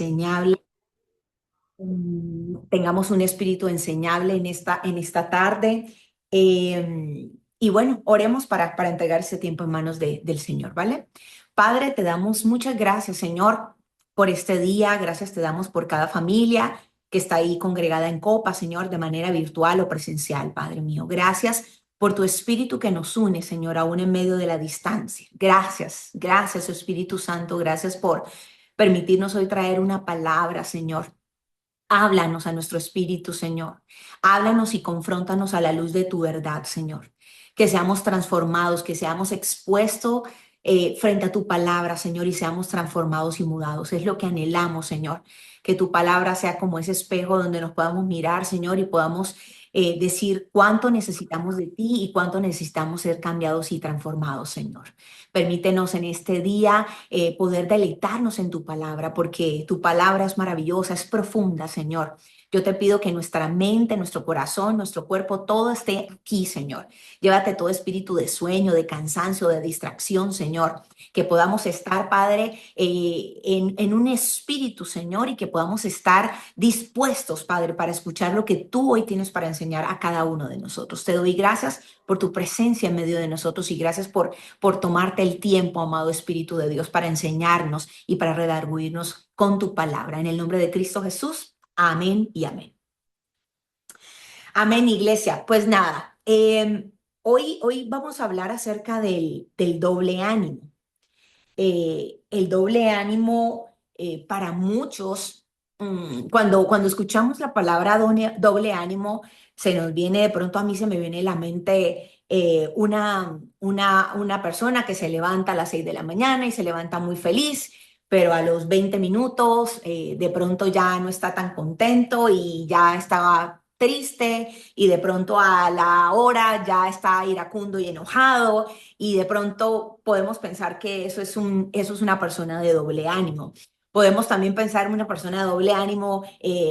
enseñable, tengamos un espíritu enseñable en esta tarde. Y bueno, oremos para entregar ese tiempo en manos del Señor, ¿vale? Padre, te damos muchas gracias, Señor, por este día. Gracias te damos por cada familia que está ahí congregada en copa, Señor, de manera virtual o presencial, Padre mío. Gracias por tu espíritu que nos une, Señor, aún en medio de la distancia. Gracias, Espíritu Santo. Gracias por permitirnos hoy traer una palabra, Señor. Háblanos a nuestro espíritu, Señor. Háblanos y confróntanos a la luz de tu verdad, Señor. Que seamos transformados, que seamos expuestos frente a tu palabra, Señor, y seamos transformados y mudados. Es lo que anhelamos, Señor. Que tu palabra sea como ese espejo donde nos podamos mirar, Señor, y podamos decir cuánto necesitamos de ti y cuánto necesitamos ser cambiados y transformados, Señor. Permítenos en este día poder deleitarnos en tu palabra, porque tu palabra es maravillosa, es profunda, Señor. Yo te pido que nuestra mente, nuestro corazón, nuestro cuerpo, todo esté aquí, Señor. Llévate todo espíritu de sueño, de cansancio, de distracción, Señor. Que podamos estar, Padre, en un espíritu, Señor, y que podamos estar dispuestos, Padre, para escuchar lo que tú hoy tienes para enseñar a cada uno de nosotros. Te doy gracias por tu presencia en medio de nosotros y gracias por tomarte el tiempo, amado Espíritu de Dios, para enseñarnos y para redarguirnos con tu palabra. En el nombre de Cristo Jesús, amén y amén. Amén, iglesia. Pues nada, hoy vamos a hablar acerca del doble ánimo. El doble ánimo para muchos, cuando escuchamos la palabra doble ánimo, se nos viene, de pronto a mí se me viene a la mente una persona que se levanta a las 6 de la mañana y se levanta muy feliz, pero a los 20 minutos de pronto ya no está tan contento y ya estaba triste y de pronto a la hora ya está iracundo y enojado y de pronto podemos pensar que eso es una persona de doble ánimo. Podemos también pensar en una persona de doble ánimo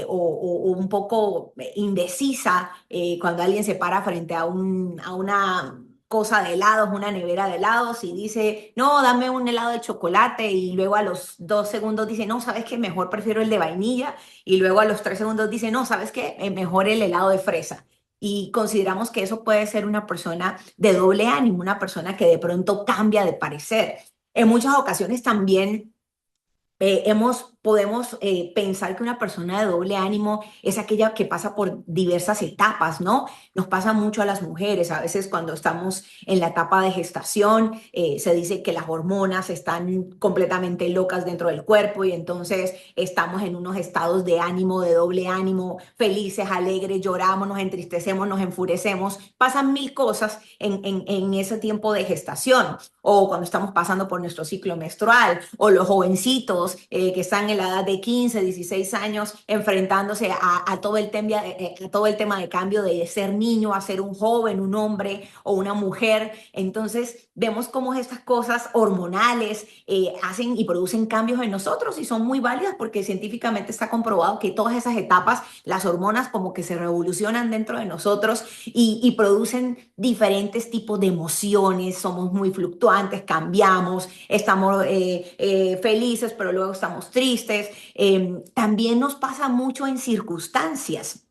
o un poco indecisa cuando alguien se para frente a una cosa de helados, una nevera de helados y dice, no, dame un helado de chocolate y luego a los 2 segundos dice, no, ¿sabes qué? Mejor prefiero el de vainilla y luego a los 3 segundos dice, no, ¿sabes qué? Mejor el helado de fresa. Y consideramos que eso puede ser una persona de doble ánimo, una persona que de pronto cambia de parecer. En muchas ocasiones también podemos pensar que una persona de doble ánimo es aquella que pasa por diversas etapas, ¿no? Nos pasa mucho a las mujeres, a veces cuando estamos en la etapa de gestación, se dice que las hormonas están completamente locas dentro del cuerpo y entonces estamos en unos estados de ánimo, de doble ánimo, felices, alegres, lloramos, nos entristecemos, nos enfurecemos, pasan mil cosas en ese tiempo de gestación o cuando estamos pasando por nuestro ciclo menstrual, o los jovencitos que están en la edad de 15, 16 años enfrentándose a a todo el tema de cambio de ser niño a ser un joven, un hombre o una mujer. Entonces vemos cómo estas cosas hormonales hacen y producen cambios en nosotros y son muy válidas porque científicamente está comprobado que todas esas etapas, las hormonas como que se revolucionan dentro de nosotros y producen diferentes tipos de emociones, somos muy fluctuantes, cambiamos, estamos felices, pero luego estamos tristes. También nos pasa mucho en circunstancias.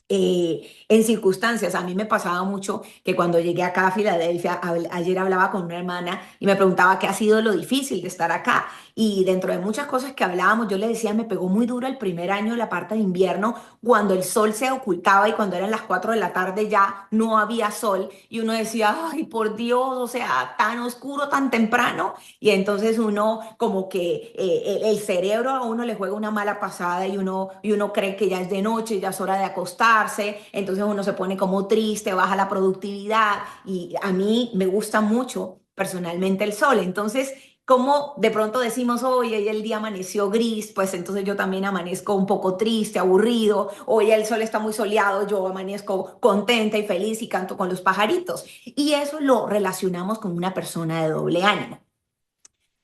En circunstancias, a mí me pasaba mucho que cuando llegué acá a Filadelfia, ayer hablaba con una hermana y me preguntaba qué ha sido lo difícil de estar acá. Y dentro de muchas cosas que hablábamos, yo le decía, me pegó muy duro el primer año, la parte de invierno, cuando el sol se ocultaba y cuando eran las 4 de la tarde ya no había sol. Y uno decía, ay, por Dios, o sea, tan oscuro, tan temprano. Y entonces uno como que el cerebro a uno le juega una mala pasada y uno cree que ya es de noche, ya es hora de acostarse, entonces uno se pone como triste, baja la productividad y a mí me gusta mucho personalmente el sol, entonces como de pronto decimos, hoy el día amaneció gris, pues entonces yo también amanezco un poco triste, aburrido, hoy el sol está muy soleado, yo amanezco contenta y feliz y canto con los pajaritos. Y eso lo relacionamos con una persona de doble ánimo.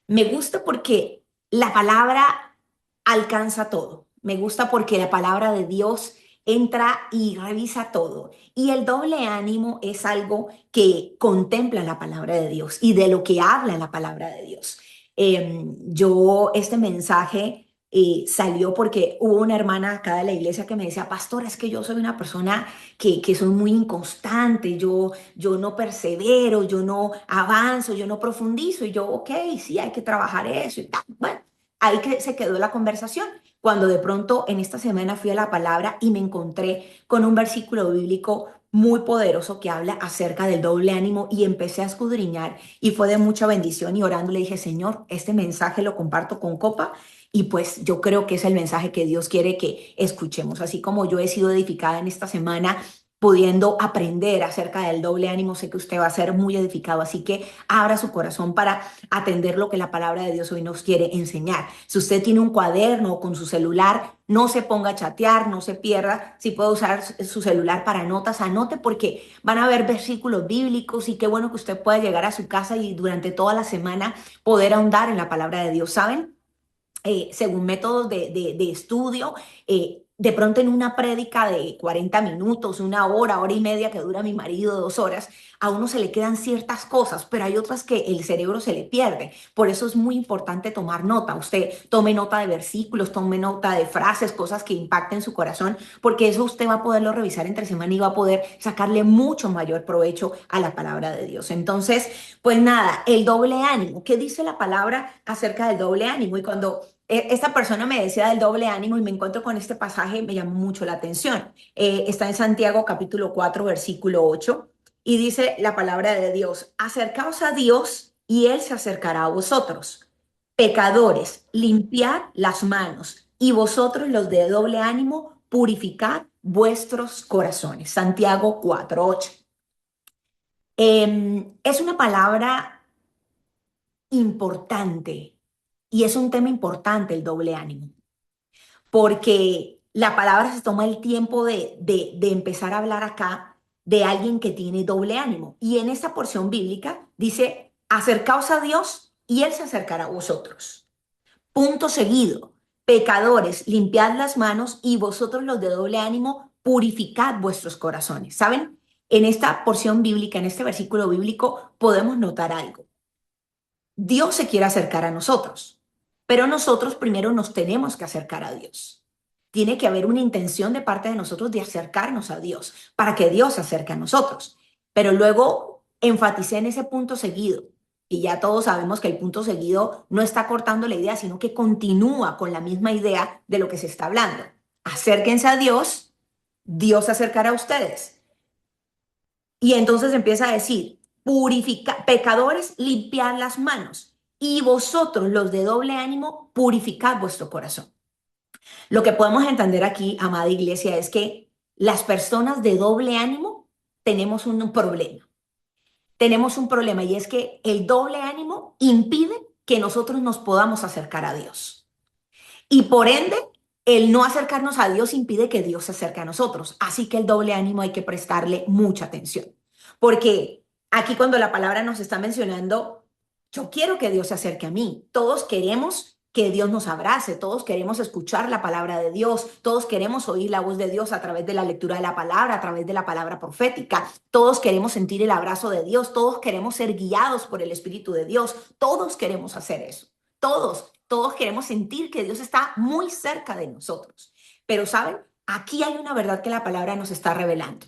Me gusta porque la palabra alcanza todo. Me gusta porque la palabra de Dios entra y revisa todo. Y el doble ánimo es algo que contempla la palabra de Dios y de lo que habla la palabra de Dios. Yo este mensaje salió porque hubo una hermana acá de la iglesia que me decía, pastor, es que yo soy una persona que soy muy inconstante, yo no persevero, yo no avanzo, yo no profundizo. Y yo, ok, sí, hay que trabajar eso y tal. Bueno, ahí que se quedó la conversación. Cuando de pronto en esta semana fui a la palabra y me encontré con un versículo bíblico muy poderoso que habla acerca del doble ánimo y empecé a escudriñar y fue de mucha bendición y orando le dije, Señor, este mensaje lo comparto con Copa y pues yo creo que es el mensaje que Dios quiere que escuchemos. Así como yo he sido edificada en esta semana pudiendo aprender acerca del doble ánimo, sé que usted va a ser muy edificado, así que abra su corazón para atender lo que la palabra de Dios hoy nos quiere enseñar. Si usted tiene un cuaderno o con su celular, no se ponga a chatear, no se pierda. Si puede usar su celular para notas, anote porque van a haber versículos bíblicos y qué bueno que usted pueda llegar a su casa y durante toda la semana poder ahondar en la palabra de Dios. ¿Saben? Según métodos de estudio, de pronto en una prédica de 40 minutos, una hora, hora y media que dura mi marido, 2 horas, a uno se le quedan ciertas cosas, pero hay otras que el cerebro se le pierde. Por eso es muy importante tomar nota. Usted tome nota de versículos, tome nota de frases, cosas que impacten su corazón, porque eso usted va a poderlo revisar entre semana y va a poder sacarle mucho mayor provecho a la palabra de Dios. Entonces, pues nada, el doble ánimo. ¿Qué dice la palabra acerca del doble ánimo? Y cuando esta persona me decía del doble ánimo y me encuentro con este pasaje, me llamó mucho la atención. Está en Santiago capítulo 4 versículo 8 y dice la palabra de Dios, acercaos a Dios y Él se acercará a vosotros. Pecadores, limpiad las manos y vosotros los de doble ánimo, purificad vuestros corazones. Santiago 4 8. Es una palabra importante y es un tema importante el doble ánimo, porque la palabra se toma el tiempo de empezar a hablar acá de alguien que tiene doble ánimo. Y en esta porción bíblica dice, acercaos a Dios y Él se acercará a vosotros. Punto seguido, pecadores, limpiad las manos y vosotros los de doble ánimo, purificad vuestros corazones. ¿Saben? En esta porción bíblica, en este versículo bíblico, podemos notar algo. Dios se quiere acercar a nosotros, pero nosotros primero nos tenemos que acercar a Dios. Tiene que haber una intención de parte de nosotros de acercarnos a Dios para que Dios se acerque a nosotros. Pero luego enfaticé en ese punto seguido y ya todos sabemos que el punto seguido no está cortando la idea, sino que continúa con la misma idea de lo que se está hablando. Acérquense a Dios, Dios se acercará a ustedes. Y entonces empieza a decir, purifica, pecadores, limpiad las manos y vosotros, los de doble ánimo, purificad vuestro corazón. Lo que podemos entender aquí, amada iglesia, es que las personas de doble ánimo tenemos un problema. Tenemos un problema y es que el doble ánimo impide que nosotros nos podamos acercar a Dios. Y por ende, el no acercarnos a Dios impide que Dios se acerque a nosotros. Así que el doble ánimo hay que prestarle mucha atención. Porque aquí cuando la palabra nos está mencionando, yo quiero que Dios se acerque a mí. Todos queremos que Dios nos abrace, todos queremos escuchar la palabra de Dios, todos queremos oír la voz de Dios a través de la lectura de la palabra, a través de la palabra profética, todos queremos sentir el abrazo de Dios, todos queremos ser guiados por el Espíritu de Dios, todos queremos hacer eso, todos queremos sentir que Dios está muy cerca de nosotros. Pero, ¿saben? Aquí hay una verdad que la palabra nos está revelando.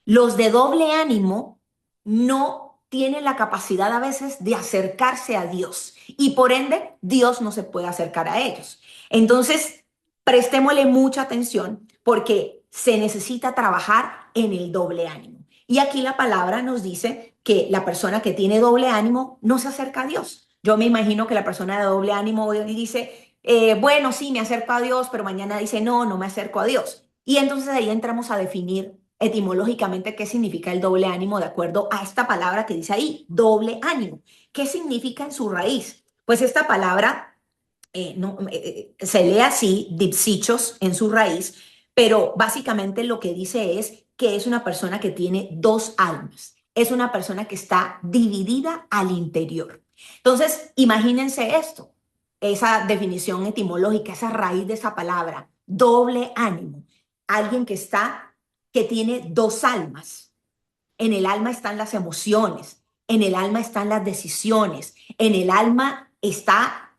Los de doble ánimo no tienen la capacidad a veces de acercarse a Dios y por ende Dios no se puede acercar a ellos. Entonces, prestémosle mucha atención porque se necesita trabajar en el doble ánimo. Y aquí la palabra nos dice que la persona que tiene doble ánimo no se acerca a Dios. Yo me imagino que la persona de doble ánimo hoy dice, bueno, sí, me acerco a Dios, pero mañana dice, no, no me acerco a Dios. Y entonces ahí entramos a definir etimológicamente qué significa el doble ánimo de acuerdo a esta palabra que dice ahí, doble ánimo. ¿Qué significa en su raíz? Pues esta palabra no, se lee así, dipsichos en su raíz, pero básicamente lo que dice es que es una persona que tiene dos almas, es una persona que está dividida al interior. Entonces, imagínense esto, esa definición etimológica, esa raíz de esa palabra, doble ánimo, alguien que tiene dos almas. En el alma están las emociones, en el alma están las decisiones, en el alma está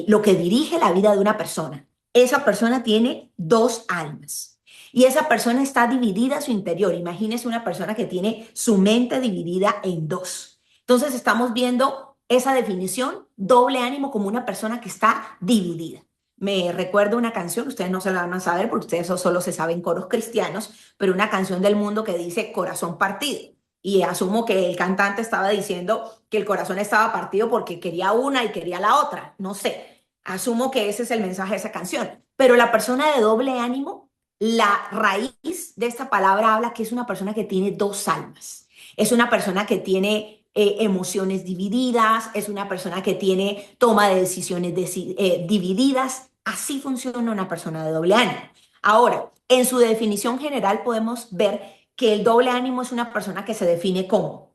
lo que dirige la vida de una persona. esa persona tiene dos almas. Y esa persona está dividida a su interior. Imagínese una persona que tiene su mente dividida en dos. Entonces estamos viendo esa definición, doble ánimo, como una persona que está dividida. Me recuerdo una canción, ustedes no se la van a saber porque ustedes solo se saben coros cristianos, pero una canción del mundo que dice corazón partido. Y asumo que el cantante estaba diciendo que el corazón estaba partido porque quería una y quería la otra. No sé. Asumo que ese es el mensaje de esa canción. Pero la persona de doble ánimo, la raíz de esta palabra habla que es una persona que tiene dos almas. Es una persona que tiene emociones divididas, es una persona que tiene toma de decisiones divididas. Así funciona una persona de doble ánimo. Ahora, en su definición general podemos ver que el doble ánimo es una persona que se define como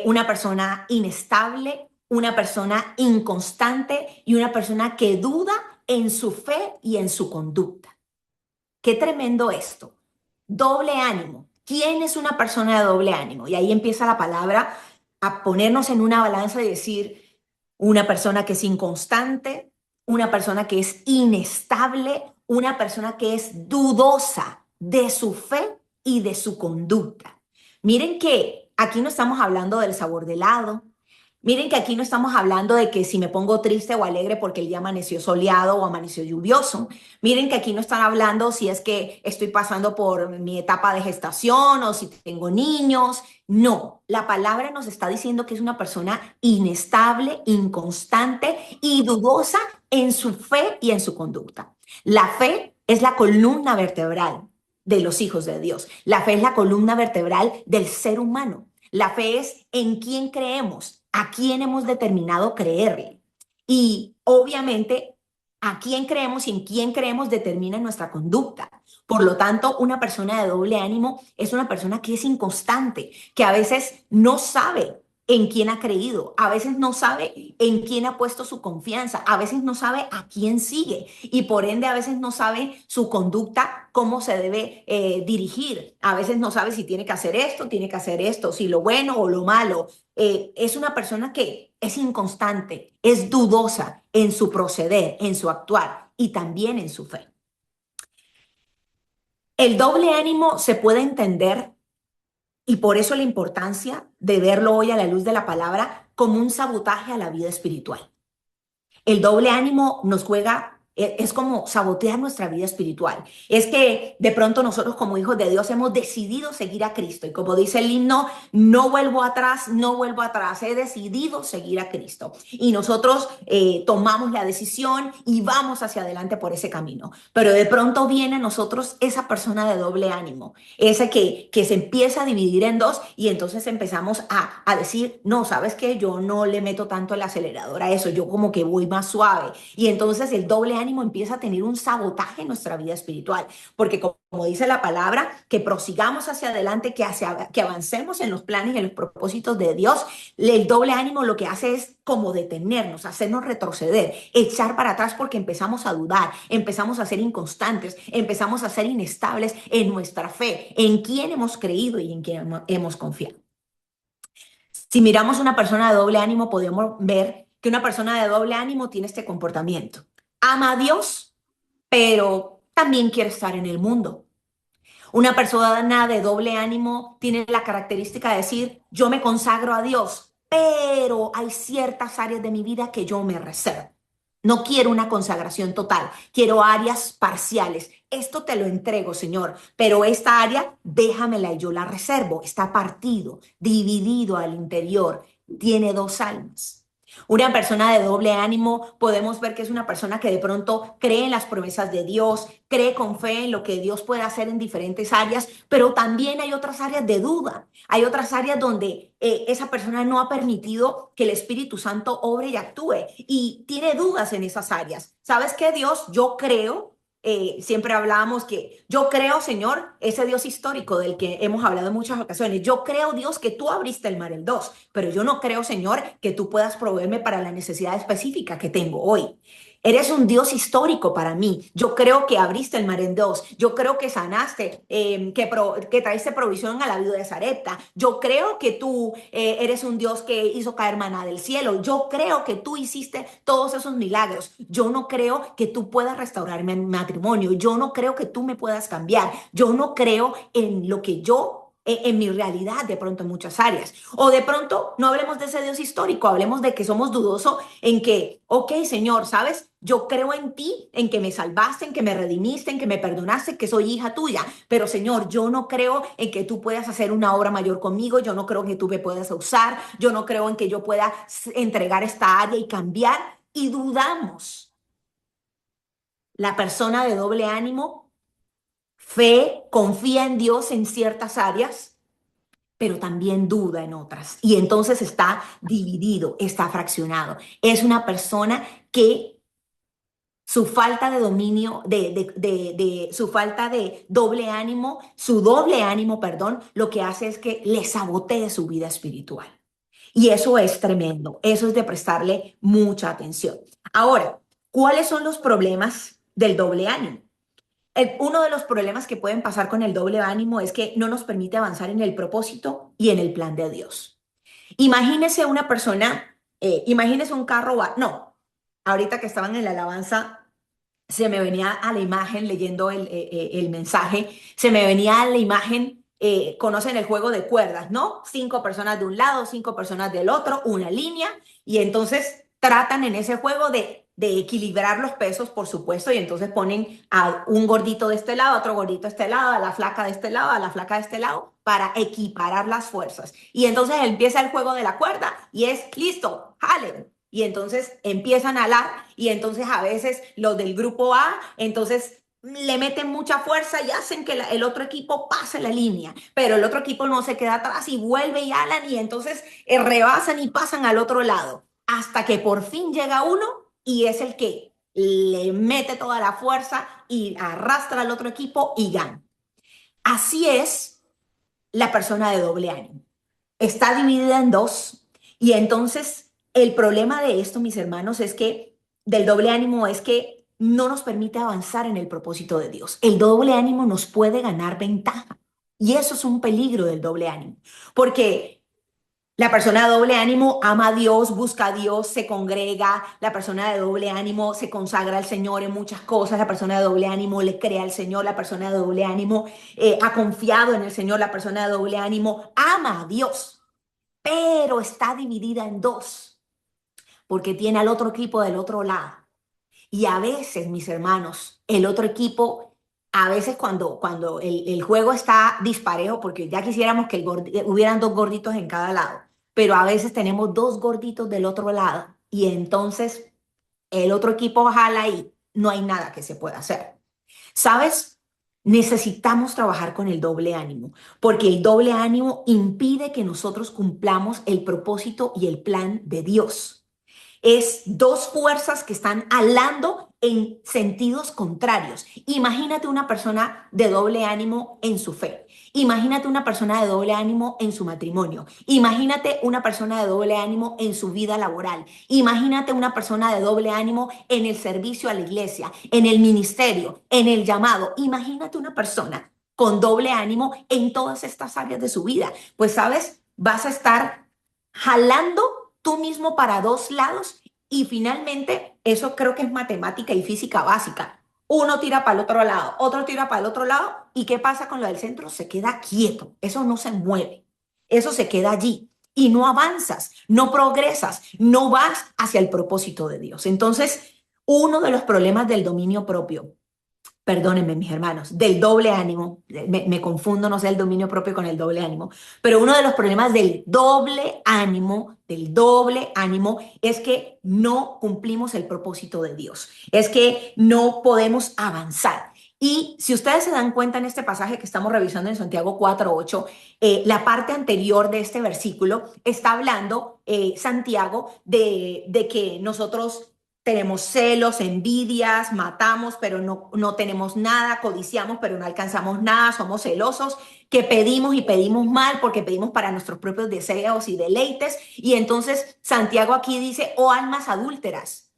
una persona inestable, una persona inconstante y una persona que duda en su fe y en su conducta. Qué tremendo esto. Doble ánimo. ¿Quién es una persona de doble ánimo? Y ahí empieza la palabra a ponernos en una balanza y decir una persona que es inconstante, una persona que es inestable, una persona que es dudosa de su fe y de su conducta. Miren que aquí no estamos hablando del sabor del helado. Miren que aquí no estamos hablando de que si me pongo triste o alegre porque el día amaneció soleado o amaneció lluvioso. Miren que aquí no están hablando si es que estoy pasando por mi etapa de gestación o si tengo niños. No, la palabra nos está diciendo que es una persona inestable, inconstante y dudosa en su fe y en su conducta. La fe es la columna vertebral de los hijos de Dios. La fe es la columna vertebral del ser humano. La fe es en quién creemos, a quién hemos determinado creerle. Y obviamente a quién creemos y en quién creemos determina nuestra conducta. Por lo tanto, una persona de doble ánimo es una persona que es inconstante, que a veces no sabe en quién ha creído, a veces no sabe en quién ha puesto su confianza, a veces no sabe a quién sigue y por ende a veces no sabe su conducta, cómo se debe dirigir, a veces no sabe si tiene que hacer esto, si lo bueno o lo malo. Es una persona que es inconstante, es dudosa en su proceder, en su actuar y también en su fe. El doble ánimo se puede entender y por eso la importancia de verlo hoy a la luz de la palabra como un sabotaje a la vida espiritual. El doble ánimo nos juega, es como sabotear nuestra vida espiritual. Es que de pronto nosotros como hijos de Dios hemos decidido seguir a Cristo. Y como dice el himno, no vuelvo atrás, no vuelvo atrás. He decidido seguir a Cristo. Y nosotros tomamos la decisión y vamos hacia adelante por ese camino. Pero de pronto viene a nosotros esa persona de doble ánimo. Ese que se empieza a dividir en dos y entonces empezamos a decir, no, ¿sabes qué? Yo no le meto tanto el acelerador a eso. Yo como que voy más suave. Y entonces el doble ánimo empieza a tener un sabotaje en nuestra vida espiritual, porque como dice la palabra, que prosigamos hacia adelante, que avancemos en los planes y en los propósitos de Dios. El doble ánimo lo que hace es como detenernos, hacernos retroceder, echar para atrás porque empezamos a dudar, empezamos a ser inconstantes, empezamos a ser inestables en nuestra fe, en quién hemos creído y en quién hemos confiado. Si miramos una persona de doble ánimo, podemos ver que una persona de doble ánimo tiene este comportamiento. Ama a Dios, pero también quiere estar en el mundo. Una persona de doble ánimo tiene la característica de decir, yo me consagro a Dios, pero hay ciertas áreas de mi vida que yo me reservo. No quiero una consagración total, quiero áreas parciales. Esto te lo entrego, Señor, pero esta área déjamela y yo la reservo. Está partido, dividido al interior, tiene dos almas. Una persona de doble ánimo podemos ver que es una persona que de pronto cree en las promesas de Dios, cree con fe en lo que Dios puede hacer en diferentes áreas, pero también hay otras áreas de duda. Hay otras áreas donde esa persona no ha permitido que el Espíritu Santo obre y actúe y tiene dudas en esas áreas. ¿Sabes qué, Dios? Yo creo. Siempre hablábamos que yo creo, Señor, ese Dios histórico del que hemos hablado en muchas ocasiones. Yo creo, Dios, que tú abriste el mar el 2, pero yo no creo, Señor, que tú puedas proveerme para la necesidad específica que tengo hoy. Eres un Dios histórico para mí. Yo creo que abriste el mar en dos. Yo creo que sanaste, que traiste provisión a la vida de Sarepta. Yo creo que tú eres un Dios que hizo caer maná del cielo. Yo creo que tú hiciste todos esos milagros. Yo no creo que tú puedas restaurar mi matrimonio. Yo no creo que tú me puedas cambiar. Yo no creo en lo que en mi realidad de pronto en muchas áreas. O de pronto no hablemos de ese Dios histórico, hablemos de que somos dudosos en que, ok, Señor, ¿sabes? Yo creo en ti, en que me salvaste, en que me redimiste, en que me perdonaste, que soy hija tuya. Pero Señor, yo no creo en que tú puedas hacer una obra mayor conmigo, yo no creo que tú me puedas usar, yo no creo en que yo pueda entregar esta área y cambiar. Y dudamos. La persona de doble ánimo, fe, confía en Dios en ciertas áreas, pero también duda en otras. Y entonces está dividido, está fraccionado. Es una persona que su falta de dominio, su falta de doble ánimo, su doble ánimo, perdón, lo que hace es que le sabotee su vida espiritual. Y eso es tremendo, eso es de prestarle mucha atención. Ahora, ¿cuáles son los problemas del doble ánimo? Uno de los problemas que pueden pasar con el doble ánimo es que no nos permite avanzar en el propósito y en el plan de Dios. Imagínese una persona, imagínese un carro, no, ahorita que estaban en la alabanza, se me venía a la imagen leyendo el mensaje, se me venía a la imagen, conocen el juego de cuerdas, ¿no? 5 personas de un lado, 5 personas del otro, una línea, y entonces tratan en ese juego de equilibrar los pesos, por supuesto, y entonces ponen a un gordito de este lado, a otro gordito de este lado, a la flaca de este lado, a la flaca de este lado, para equiparar las fuerzas. Y entonces empieza el juego de la cuerda y es listo, jalen. Y entonces empiezan a alar y entonces a veces los del grupo A, entonces le meten mucha fuerza y hacen que el otro equipo pase la línea, pero el otro equipo no se queda atrás y vuelve y alan y entonces rebasan y pasan al otro lado, hasta que por fin llega uno y es el que le mete toda la fuerza y arrastra al otro equipo y gana. Así es la persona de doble ánimo. Está dividida en dos y entonces el problema de esto, mis hermanos, es que del doble ánimo es que no nos permite avanzar en el propósito de Dios. El doble ánimo nos puede ganar ventaja y eso es un peligro del doble ánimo, porque la persona de doble ánimo ama a Dios, busca a Dios, se congrega. La persona de doble ánimo se consagra al Señor en muchas cosas. La persona de doble ánimo le cree al Señor. La persona de doble ánimo ha confiado en el Señor. La persona de doble ánimo ama a Dios, pero está dividida en dos porque tiene al otro equipo del otro lado. Y a veces, mis hermanos, el otro equipo, a veces cuando el juego está disparejo, porque ya quisiéramos que hubieran dos gorditos en cada lado, pero a veces tenemos dos gorditos del otro lado y entonces el otro equipo jala y no hay nada que se pueda hacer. ¿Sabes? Necesitamos trabajar con el doble ánimo, porque el doble ánimo impide que nosotros cumplamos el propósito y el plan de Dios. Es dos fuerzas que están alando en sentidos contrarios. Imagínate una persona de doble ánimo en su fe. Imagínate una persona de doble ánimo en su matrimonio. Imagínate una persona de doble ánimo en su vida laboral. Imagínate una persona de doble ánimo en el servicio a la iglesia, en el ministerio, en el llamado. Imagínate una persona con doble ánimo en todas estas áreas de su vida. Pues, ¿sabes? Vas a estar jalando tú mismo para dos lados y finalmente eso creo que es matemática y física básica. Uno tira para el otro lado, otro tira para el otro lado y ¿qué pasa con lo del centro? Se queda quieto, eso no se mueve, eso se queda allí y no avanzas, no progresas, no vas hacia el propósito de Dios. Entonces, uno de los problemas del dominio propio, perdónenme mis hermanos, del doble ánimo, me confundo, no sé, el dominio propio con el doble ánimo, pero uno de los problemas del doble ánimo es que no cumplimos el propósito de Dios, es que no podemos avanzar. Y si ustedes se dan cuenta en este pasaje que estamos revisando en Santiago 4:8, la parte anterior de este versículo está hablando, Santiago, de que nosotros tenemos celos, envidias, matamos, pero no tenemos nada, codiciamos, pero no alcanzamos nada, somos celosos, que pedimos y pedimos mal porque pedimos para nuestros propios deseos y deleites. Y entonces Santiago aquí dice, oh almas adúlteras,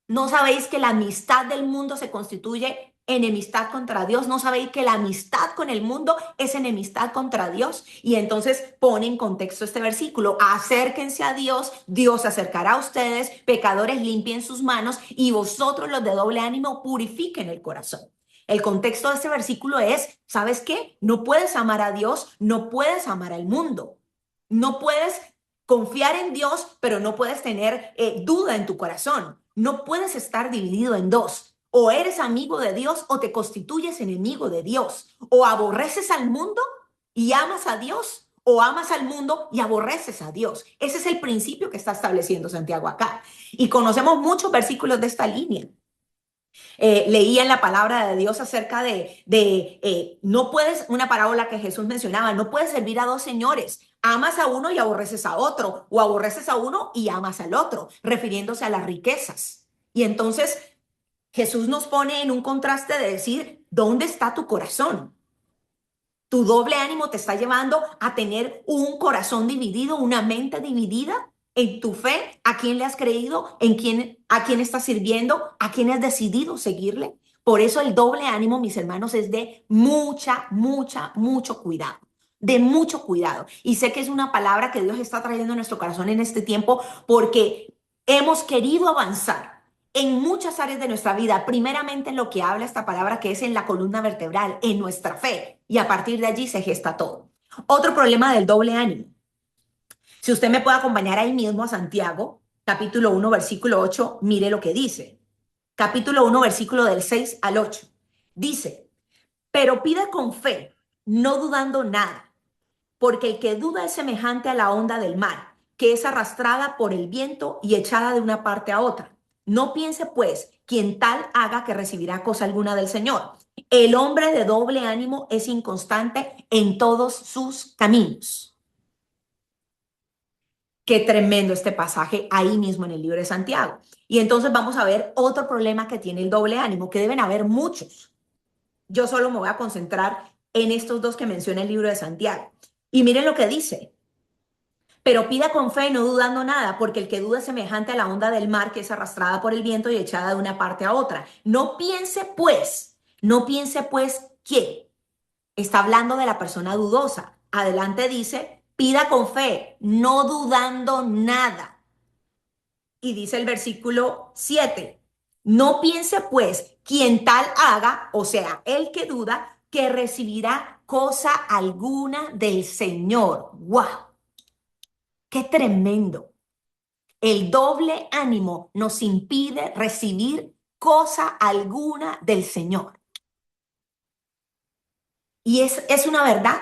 ¿No sabéis que la amistad del mundo se constituye enemistad contra Dios? ¿No sabéis que la amistad con el mundo es enemistad contra Dios? Y entonces pone en contexto este versículo: acérquense a Dios, Dios se acercará a ustedes, pecadores limpien sus manos y vosotros los de doble ánimo purifiquen el corazón. El contexto de este versículo es, ¿sabes qué? No puedes amar a Dios, no puedes amar al mundo, no puedes confiar en Dios, pero no puedes tener duda en tu corazón. No puedes estar dividido en dos. O eres amigo de Dios o te constituyes enemigo de Dios. O aborreces al mundo y amas a Dios, o amas al mundo y aborreces a Dios. Ese es el principio que está estableciendo Santiago acá. Y conocemos muchos versículos de esta línea. Leía en la palabra de Dios acerca no puedes, una parábola que Jesús mencionaba, no puedes servir a dos señores. Amas a uno y aborreces a otro, o aborreces a uno y amas al otro, refiriéndose a las riquezas. Y entonces Jesús nos pone en un contraste de decir, ¿dónde está tu corazón? Tu doble ánimo te está llevando a tener un corazón dividido, una mente dividida en tu fe. ¿A quién le has creído? ¿A quién estás sirviendo? ¿A quién has decidido seguirle? Por eso el doble ánimo, mis hermanos, es de mucho cuidado. De mucho cuidado. Y sé que es una palabra que Dios está trayendo a nuestro corazón en este tiempo porque hemos querido avanzar en muchas áreas de nuestra vida, primeramente en lo que habla esta palabra, que es en la columna vertebral, en nuestra fe, y a partir de allí se gesta todo. Otro problema del doble ánimo. Si usted me puede acompañar ahí mismo a Santiago, capítulo 1, versículo 8, mire lo que dice. Capítulo 1, versículo del 6 al 8. Dice, pero pida con fe, no dudando nada, porque el que duda es semejante a la onda del mar, que es arrastrada por el viento y echada de una parte a otra. No piense, pues, quien tal haga que recibirá cosa alguna del Señor. El hombre de doble ánimo es inconstante en todos sus caminos. Qué tremendo este pasaje ahí mismo en el libro de Santiago. Y entonces vamos a ver otro problema que tiene el doble ánimo, que deben haber muchos. Yo solo me voy a concentrar en estos dos que menciona el libro de Santiago. Y miren lo que dice. Pero pida con fe, no dudando nada, porque el que duda es semejante a la onda del mar que es arrastrada por el viento y echada de una parte a otra. No piense pues que está hablando de la persona dudosa. Adelante dice, pida con fe, no dudando nada. Y dice el versículo 7, no piense pues quien tal haga, o sea, el que duda, que recibirá cosa alguna del Señor. ¡Wow! ¡Qué tremendo! El doble ánimo nos impide recibir cosa alguna del Señor. Y es una verdad.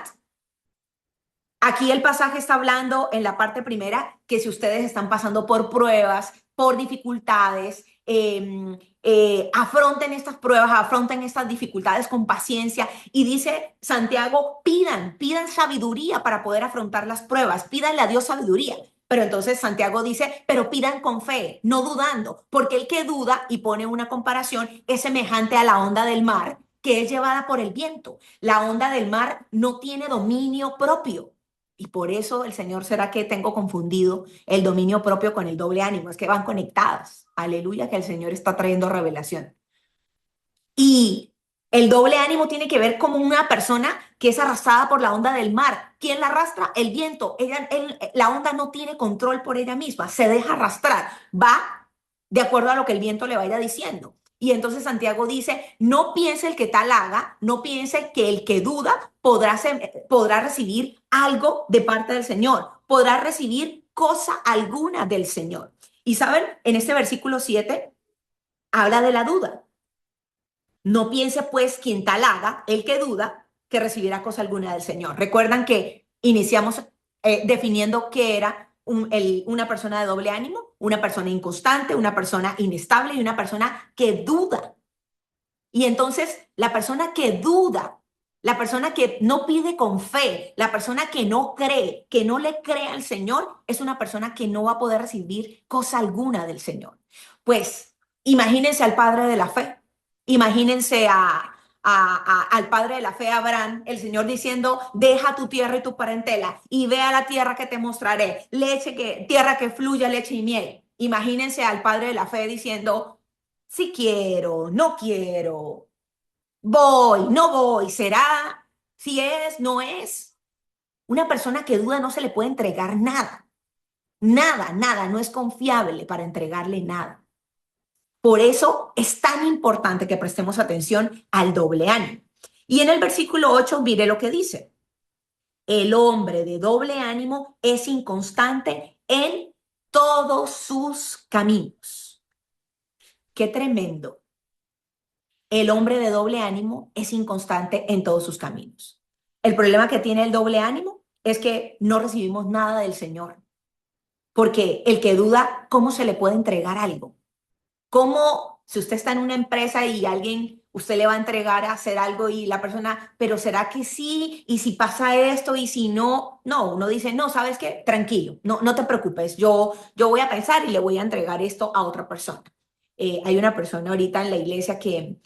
Aquí el pasaje está hablando en la parte primera que si ustedes están pasando por pruebas, por dificultades, afronten estas pruebas, afronten estas dificultades con paciencia. Y dice Santiago, pidan sabiduría para poder afrontar las pruebas, pídanle a Dios sabiduría. Pero entonces Santiago dice, pero pidan con fe, no dudando, porque el que duda, y pone una comparación, es semejante a la onda del mar que es llevada por el viento. La onda del mar no tiene dominio propio. Y por eso el Señor, ¿será que tengo confundido el dominio propio con el doble ánimo? Es que van conectadas. Aleluya, que el Señor está trayendo revelación. Y el doble ánimo tiene que ver como una persona que es arrastrada por la onda del mar. ¿Quién la arrastra? El viento. La onda no tiene control por ella misma, se deja arrastrar. Va de acuerdo a lo que el viento le vaya diciendo. Y entonces Santiago dice, no piense el que tal haga, no piense que el que duda podrá recibir algo de parte del Señor, podrá recibir cosa alguna del Señor. Y saben, en este versículo 7 habla de la duda. No piense pues quien tal haga, el que duda, que recibirá cosa alguna del Señor. Recuerdan que iniciamos definiendo qué era una persona de doble ánimo, una persona inconstante, una persona inestable y una persona que duda. Y entonces la persona que duda, la persona que no pide con fe, la persona que no cree, que no le cree al Señor, es una persona que no va a poder recibir cosa alguna del Señor. Pues imagínense al padre de la fe, imagínense al padre de la fe, Abraham, el Señor diciendo, deja tu tierra y tu parentela y ve a la tierra que te mostraré, tierra que fluya leche y miel. Imagínense al padre de la fe diciendo, si quiero, no quiero, voy, no voy, será, si es, no es. Una persona que duda no se le puede entregar nada, nada, nada, no es confiable para entregarle nada. Por eso es tan importante que prestemos atención al doble ánimo. Y en el versículo 8, mire lo que dice. El hombre de doble ánimo es inconstante en todos sus caminos. Qué tremendo. El hombre de doble ánimo es inconstante en todos sus caminos. El problema que tiene el doble ánimo es que no recibimos nada del Señor, porque el que duda, ¿cómo se le puede entregar algo? ¿Cómo, si usted está en una empresa y alguien, usted le va a entregar a hacer algo y la persona, pero será que sí? ¿Y si pasa esto? ¿Y si no? No, uno dice, no, ¿sabes qué? Tranquilo, no, no te preocupes, yo voy a pensar y le voy a entregar esto a otra persona. Hay una persona ahorita en la iglesia que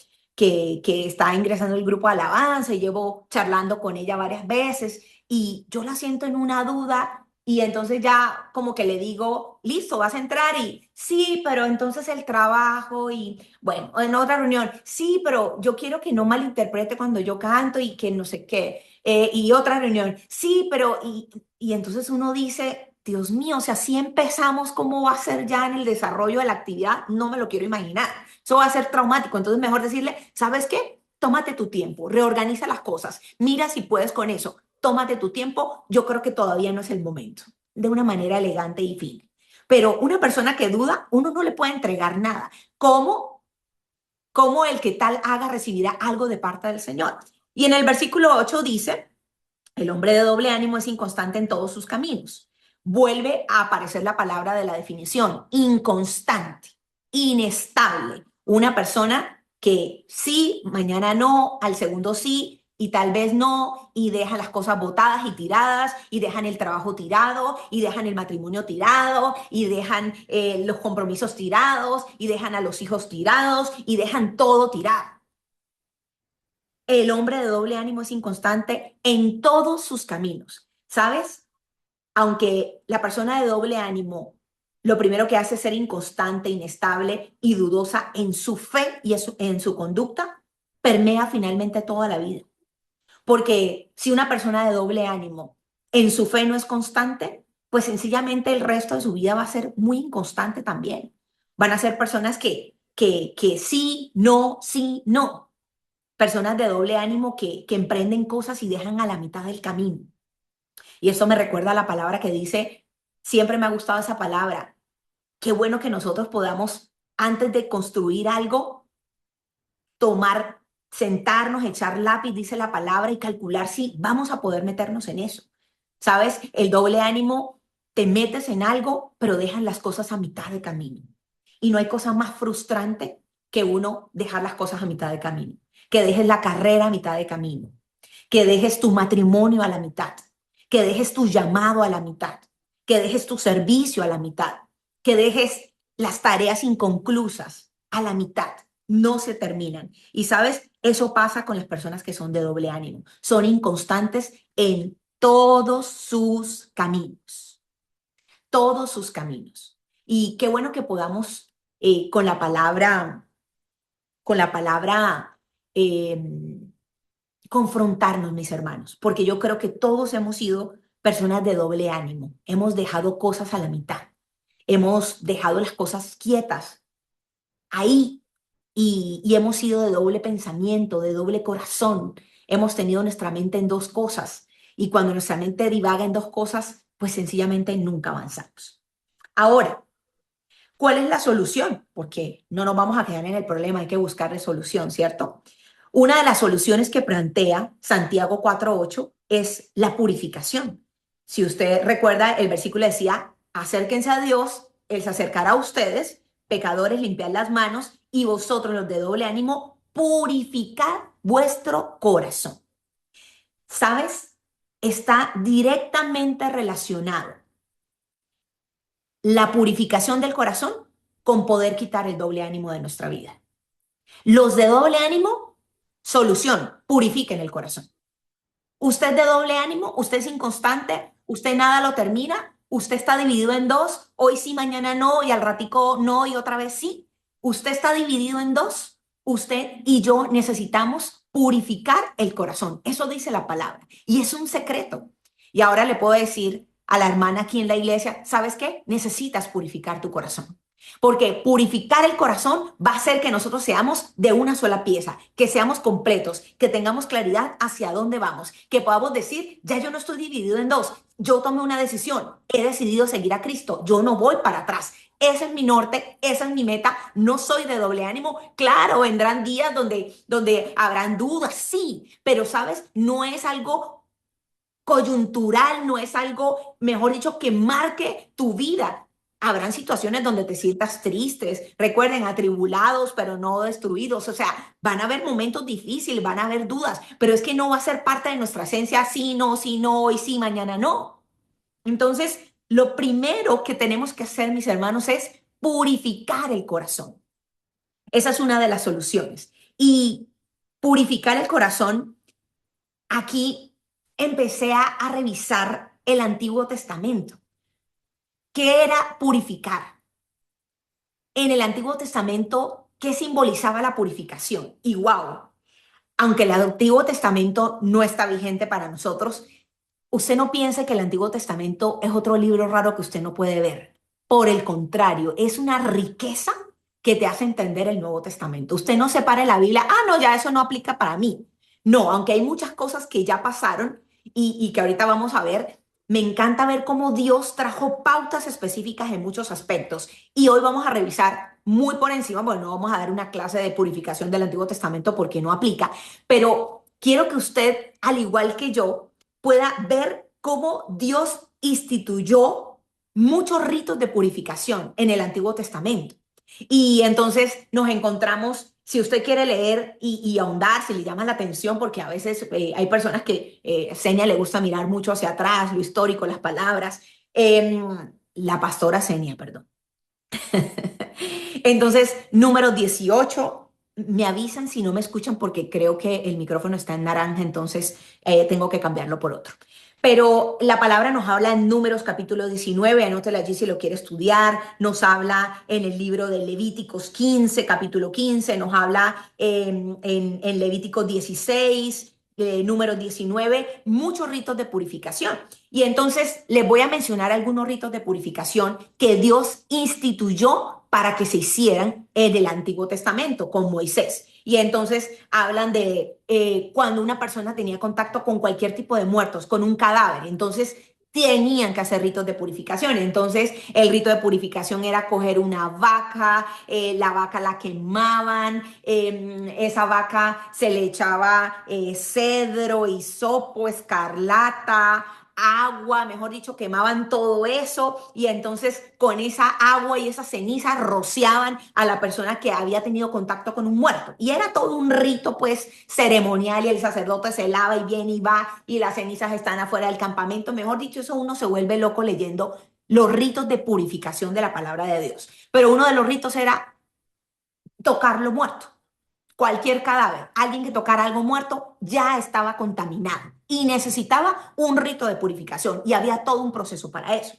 está ingresando al grupo de alabanza y llevo charlando con ella varias veces y yo la siento en una duda y entonces ya como que le digo, listo, vas a entrar y sí, pero entonces el trabajo y bueno, en otra reunión, sí, pero yo quiero que no malinterprete cuando yo canto y que no sé qué. Y otra reunión, sí, pero y entonces uno dice, Dios mío, o sea, si empezamos, ¿cómo va a ser ya en el desarrollo de la actividad? No me lo quiero imaginar. Eso va a ser traumático. Entonces mejor decirle, ¿sabes qué? Tómate tu tiempo, reorganiza las cosas, mira si puedes con eso, tómate tu tiempo, yo creo que todavía no es el momento, de una manera elegante y fina. Pero una persona que duda, uno no le puede entregar nada. ¿Cómo el que tal haga recibirá algo de parte del Señor? Y en el versículo 8 dice, el hombre de doble ánimo es inconstante en todos sus caminos. Vuelve a aparecer la palabra de la definición, inconstante, inestable. Una persona que sí, mañana no, al segundo sí y tal vez no, y deja las cosas botadas y tiradas, y dejan el trabajo tirado, y dejan el matrimonio tirado, y dejan los compromisos tirados, y dejan a los hijos tirados, y dejan todo tirado. El hombre de doble ánimo es inconstante en todos sus caminos, ¿sabes? Aunque la persona de doble ánimo lo primero que hace es ser inconstante, inestable y dudosa en su fe y en su conducta, permea finalmente toda la vida. Porque si una persona de doble ánimo en su fe no es constante, pues sencillamente el resto de su vida va a ser muy inconstante también. Van a ser personas que sí, no, sí, no. Personas de doble ánimo que emprenden cosas y dejan a la mitad del camino. Y eso me recuerda a la palabra que dice, siempre me ha gustado esa palabra, qué bueno que nosotros podamos, antes de construir algo, tomar, sentarnos, echar lápiz, dice la palabra, y calcular si vamos a poder meternos en eso. ¿Sabes? El doble ánimo, te metes en algo, pero dejas las cosas a mitad de camino. Y no hay cosa más frustrante que uno dejar las cosas a mitad de camino, que dejes la carrera a mitad de camino, que dejes tu matrimonio a la mitad, que dejes tu llamado a la mitad, que dejes tu servicio a la mitad, que dejes las tareas inconclusas a la mitad, no se terminan. Y sabes, eso pasa con las personas que son de doble ánimo, son inconstantes en todos sus caminos, todos sus caminos. Y qué bueno que podamos con la palabra eh, confrontarnos, mis hermanos, porque yo creo que todos hemos sido personas de doble ánimo. Hemos dejado cosas a la mitad. Hemos dejado las cosas quietas ahí y hemos sido de doble pensamiento, de doble corazón. Hemos tenido nuestra mente en dos cosas y cuando nuestra mente divaga en dos cosas, pues sencillamente nunca avanzamos. Ahora, ¿cuál es la solución? Porque no nos vamos a quedar en el problema, hay que buscarle solución, ¿cierto? Una de las soluciones que plantea Santiago 4:8 es la purificación. Si usted recuerda, el versículo decía, acérquense a Dios, Él se acercará a ustedes, pecadores, limpiad las manos, y vosotros los de doble ánimo, purificad vuestro corazón. ¿Sabes? Está directamente relacionado la purificación del corazón con poder quitar el doble ánimo de nuestra vida. Los de doble ánimo, solución, purifiquen el corazón. Usted de doble ánimo, usted es inconstante, usted nada lo termina, usted está dividido en dos, hoy sí, mañana no, y al ratico no, y otra vez sí. Usted está dividido en dos. Usted y yo necesitamos purificar el corazón. Eso dice la palabra. Y es un secreto. Y ahora le puedo decir a la hermana aquí en la iglesia, ¿sabes qué? Necesitas purificar tu corazón. Porque purificar el corazón va a hacer que nosotros seamos de una sola pieza, que seamos completos, que tengamos claridad hacia dónde vamos, que podamos decir, ya yo no estoy dividido en dos, yo tomé una decisión, he decidido seguir a Cristo, yo no voy para atrás. Ese es mi norte, esa es mi meta, no soy de doble ánimo. Claro, vendrán días donde habrán dudas, sí, pero sabes, no es algo coyuntural, no es algo, mejor dicho, que marque tu vida. Habrán situaciones donde te sientas tristes, recuerden, atribulados, pero no destruidos. O sea, van a haber momentos difíciles, van a haber dudas, pero es que no va a ser parte de nuestra esencia, sí, no, hoy sí, mañana no. Entonces, lo primero que tenemos que hacer, mis hermanos, es purificar el corazón. Esa es una de las soluciones. Y purificar el corazón, aquí empecé a revisar el Antiguo Testamento. ¿Qué era purificar? En el Antiguo Testamento, ¿qué simbolizaba la purificación? Y wow, aunque el Antiguo Testamento no está vigente para nosotros, usted no piense que el Antiguo Testamento es otro libro raro que usted no puede ver. Por el contrario, es una riqueza que te hace entender el Nuevo Testamento. Usted no separe la Biblia, no, ya eso no aplica para mí. No, aunque hay muchas cosas que ya pasaron y que ahorita vamos a ver, me encanta ver cómo Dios trajo pautas específicas en muchos aspectos. Y hoy vamos a revisar muy por encima, bueno, no vamos a dar una clase de purificación del Antiguo Testamento porque no aplica, pero quiero que usted, al igual que yo, pueda ver cómo Dios instituyó muchos ritos de purificación en el Antiguo Testamento. Y entonces nos encontramos, si usted quiere leer y ahondar, si le llama la atención, porque a veces hay personas que Senia le gusta mirar mucho hacia atrás, lo histórico, las palabras, la pastora Senia, perdón. Entonces, número 18, me avisan si no me escuchan porque creo que el micrófono está en naranja, entonces tengo que cambiarlo por otro. Pero la palabra nos habla en Números capítulo 19, anótela allí si lo quiere estudiar, nos habla en el libro de Levíticos 15, capítulo 15, nos habla en Levíticos 16, Números 19, muchos ritos de purificación. Y entonces les voy a mencionar algunos ritos de purificación que Dios instituyó para que se hicieran en el Antiguo Testamento con Moisés. Y entonces hablan de cuando una persona tenía contacto con cualquier tipo de muertos, con un cadáver. Entonces tenían que hacer ritos de purificación. Entonces el rito de purificación era coger una vaca, la vaca la quemaban, esa vaca se le echaba cedro, hisopo, escarlata, agua, mejor dicho, quemaban todo eso y entonces con esa agua y esa ceniza rociaban a la persona que había tenido contacto con un muerto. Y era todo un rito pues ceremonial y el sacerdote se lava y viene y va y las cenizas están afuera del campamento. Mejor dicho, eso uno se vuelve loco leyendo los ritos de purificación de la palabra de Dios. Pero uno de los ritos era tocarlo muerto. Cualquier cadáver, alguien que tocara algo muerto, ya estaba contaminado y necesitaba un rito de purificación y había todo un proceso para eso.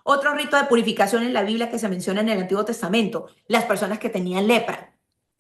Otro rito de purificación en la Biblia que se menciona en el Antiguo Testamento, las personas que tenían lepra.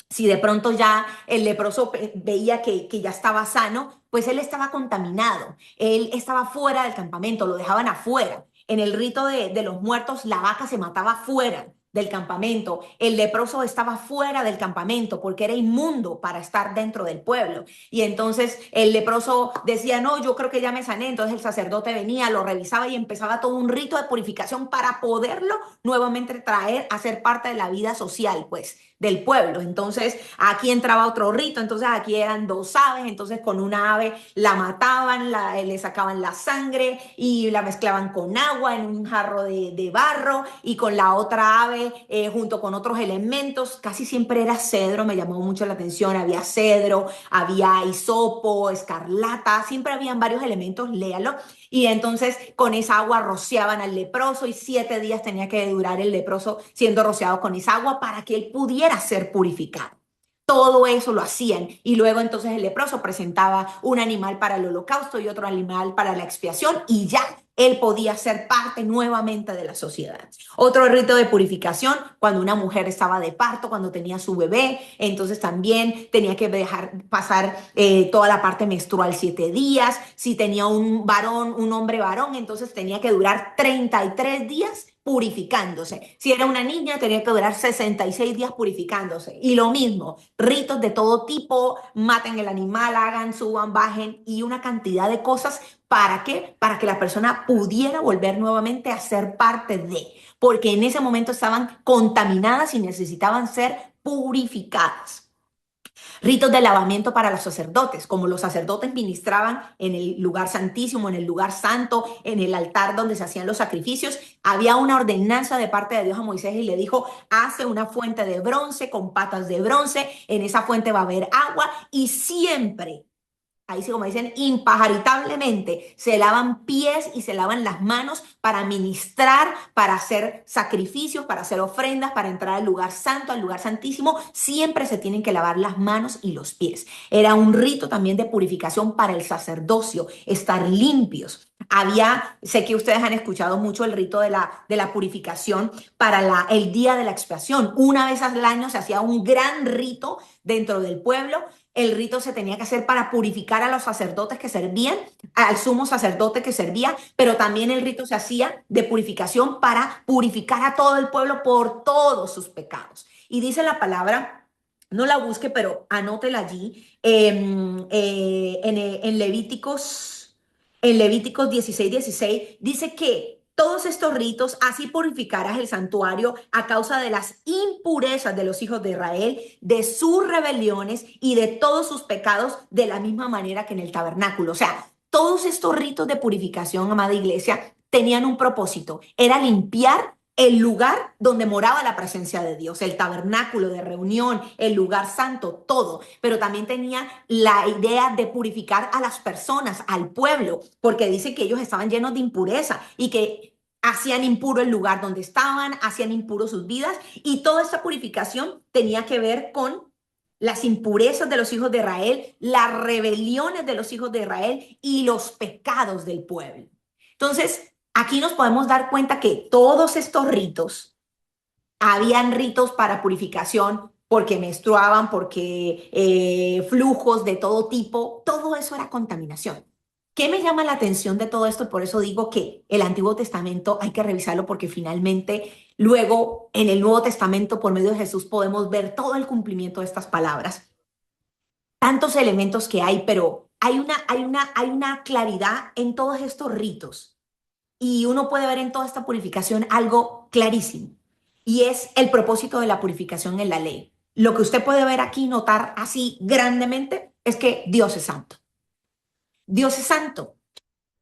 Si de pronto ya el leproso veía que ya estaba sano, pues él estaba contaminado, él estaba fuera del campamento, lo dejaban afuera. En el rito de los muertos, la vaca se mataba fuera del campamento. El leproso estaba fuera del campamento porque era inmundo para estar dentro del pueblo. Y entonces el leproso decía, no, yo creo que ya me sané. Entonces el sacerdote venía, lo revisaba y empezaba todo un rito de purificación para poderlo nuevamente traer a ser parte de la vida social, pues, del pueblo. Entonces aquí entraba otro rito, entonces aquí eran dos aves, entonces con una ave la mataban, le sacaban la sangre y la mezclaban con agua en un jarro de barro y con la otra ave junto con otros elementos, casi siempre era cedro, me llamó mucho la atención, había cedro, había hisopo, escarlata, siempre habían varios elementos, léalo, y entonces con esa agua rociaban al leproso y 7 días tenía que durar el leproso siendo rociado con esa agua para que él pudiera ser purificado. Todo eso lo hacían y luego entonces el leproso presentaba un animal para el holocausto y otro animal para la expiación y ya él podía ser parte nuevamente de la sociedad. Otro rito de purificación, cuando una mujer estaba de parto, cuando tenía su bebé, entonces también tenía que dejar pasar toda la parte menstrual 7 días. Si tenía un varón, un hombre varón, entonces tenía que durar 33 días purificándose. Si era una niña, tenía que durar 66 días purificándose. Y lo mismo, ritos de todo tipo, maten el animal, hagan, suban, bajen y una cantidad de cosas. ¿Para qué? Para que la persona pudiera volver nuevamente a ser parte de, porque en ese momento estaban contaminadas y necesitaban ser purificadas. Ritos de lavamiento para los sacerdotes, como los sacerdotes ministraban en el lugar santísimo, en el lugar santo, en el altar donde se hacían los sacrificios, había una ordenanza de parte de Dios a Moisés y le dijo, hace una fuente de bronce con patas de bronce, en esa fuente va a haber agua y siempre, ahí sí como dicen, impajaritablemente, se lavan pies y se lavan las manos para ministrar, para hacer sacrificios, para hacer ofrendas, para entrar al lugar santo, al lugar santísimo. Siempre se tienen que lavar las manos y los pies. Era un rito también de purificación para el sacerdocio, estar limpios. Sé que ustedes han escuchado mucho el rito de la purificación para el día de la expiación. Una vez al año se hacía un gran rito dentro del pueblo. El rito se tenía que hacer para purificar a los sacerdotes que servían, al sumo sacerdote que servía, pero también el rito se hacía de purificación para purificar a todo el pueblo por todos sus pecados. Y dice la palabra, no la busque, pero anótela allí, en Levíticos 16:16, dice que todos estos ritos, así purificarás el santuario a causa de las impurezas de los hijos de Israel, de sus rebeliones y de todos sus pecados, de la misma manera que en el tabernáculo. O sea, todos estos ritos de purificación, amada iglesia, tenían un propósito, era limpiar el lugar donde moraba la presencia de Dios, el tabernáculo de reunión, el lugar santo, todo. Pero también tenía la idea de purificar a las personas, al pueblo, porque dice que ellos estaban llenos de impureza y que hacían impuro el lugar donde estaban, hacían impuro sus vidas, y toda esta purificación tenía que ver con las impurezas de los hijos de Israel, las rebeliones de los hijos de Israel y los pecados del pueblo. Entonces, aquí nos podemos dar cuenta que todos estos ritos, habían ritos para purificación porque menstruaban, porque flujos de todo tipo, todo eso era contaminación. ¿Qué me llama la atención de todo esto? Por eso digo que el Antiguo Testamento hay que revisarlo porque finalmente luego en el Nuevo Testamento por medio de Jesús podemos ver todo el cumplimiento de estas palabras. Tantos elementos que hay, pero hay una claridad en todos estos ritos y uno puede ver en toda esta purificación algo clarísimo, y es el propósito de la purificación en la ley. Lo que usted puede ver aquí, notar así grandemente, es que Dios es santo. Dios es santo.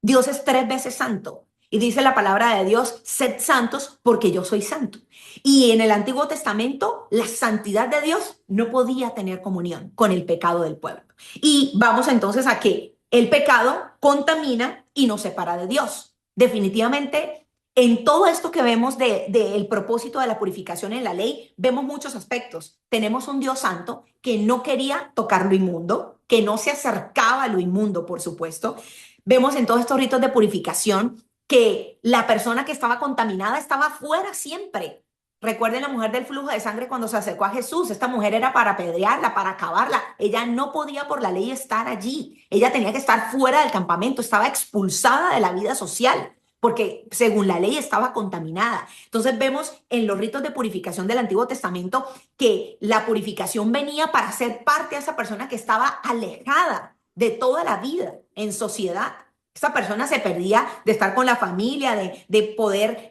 Dios es 3 veces santo. Y dice la palabra de Dios, sed santos porque yo soy santo. Y en el Antiguo Testamento, la santidad de Dios no podía tener comunión con el pecado del pueblo. Y vamos entonces a que el pecado contamina y nos separa de Dios. Definitivamente, en todo esto que vemos del propósito de la purificación en la ley, vemos muchos aspectos. Tenemos un Dios santo que no quería tocar lo inmundo, que no se acercaba a lo inmundo, por supuesto. Vemos en todos estos ritos de purificación que la persona que estaba contaminada estaba fuera siempre. Recuerden la mujer del flujo de sangre cuando se acercó a Jesús. Esta mujer era para apedrearla, para acabarla. Ella no podía por la ley estar allí. Ella tenía que estar fuera del campamento. Estaba expulsada de la vida social porque según la ley estaba contaminada. Entonces vemos en los ritos de purificación del Antiguo Testamento que la purificación venía para ser parte de esa persona que estaba alejada de toda la vida en sociedad. Esta persona se perdía de estar con la familia, de poder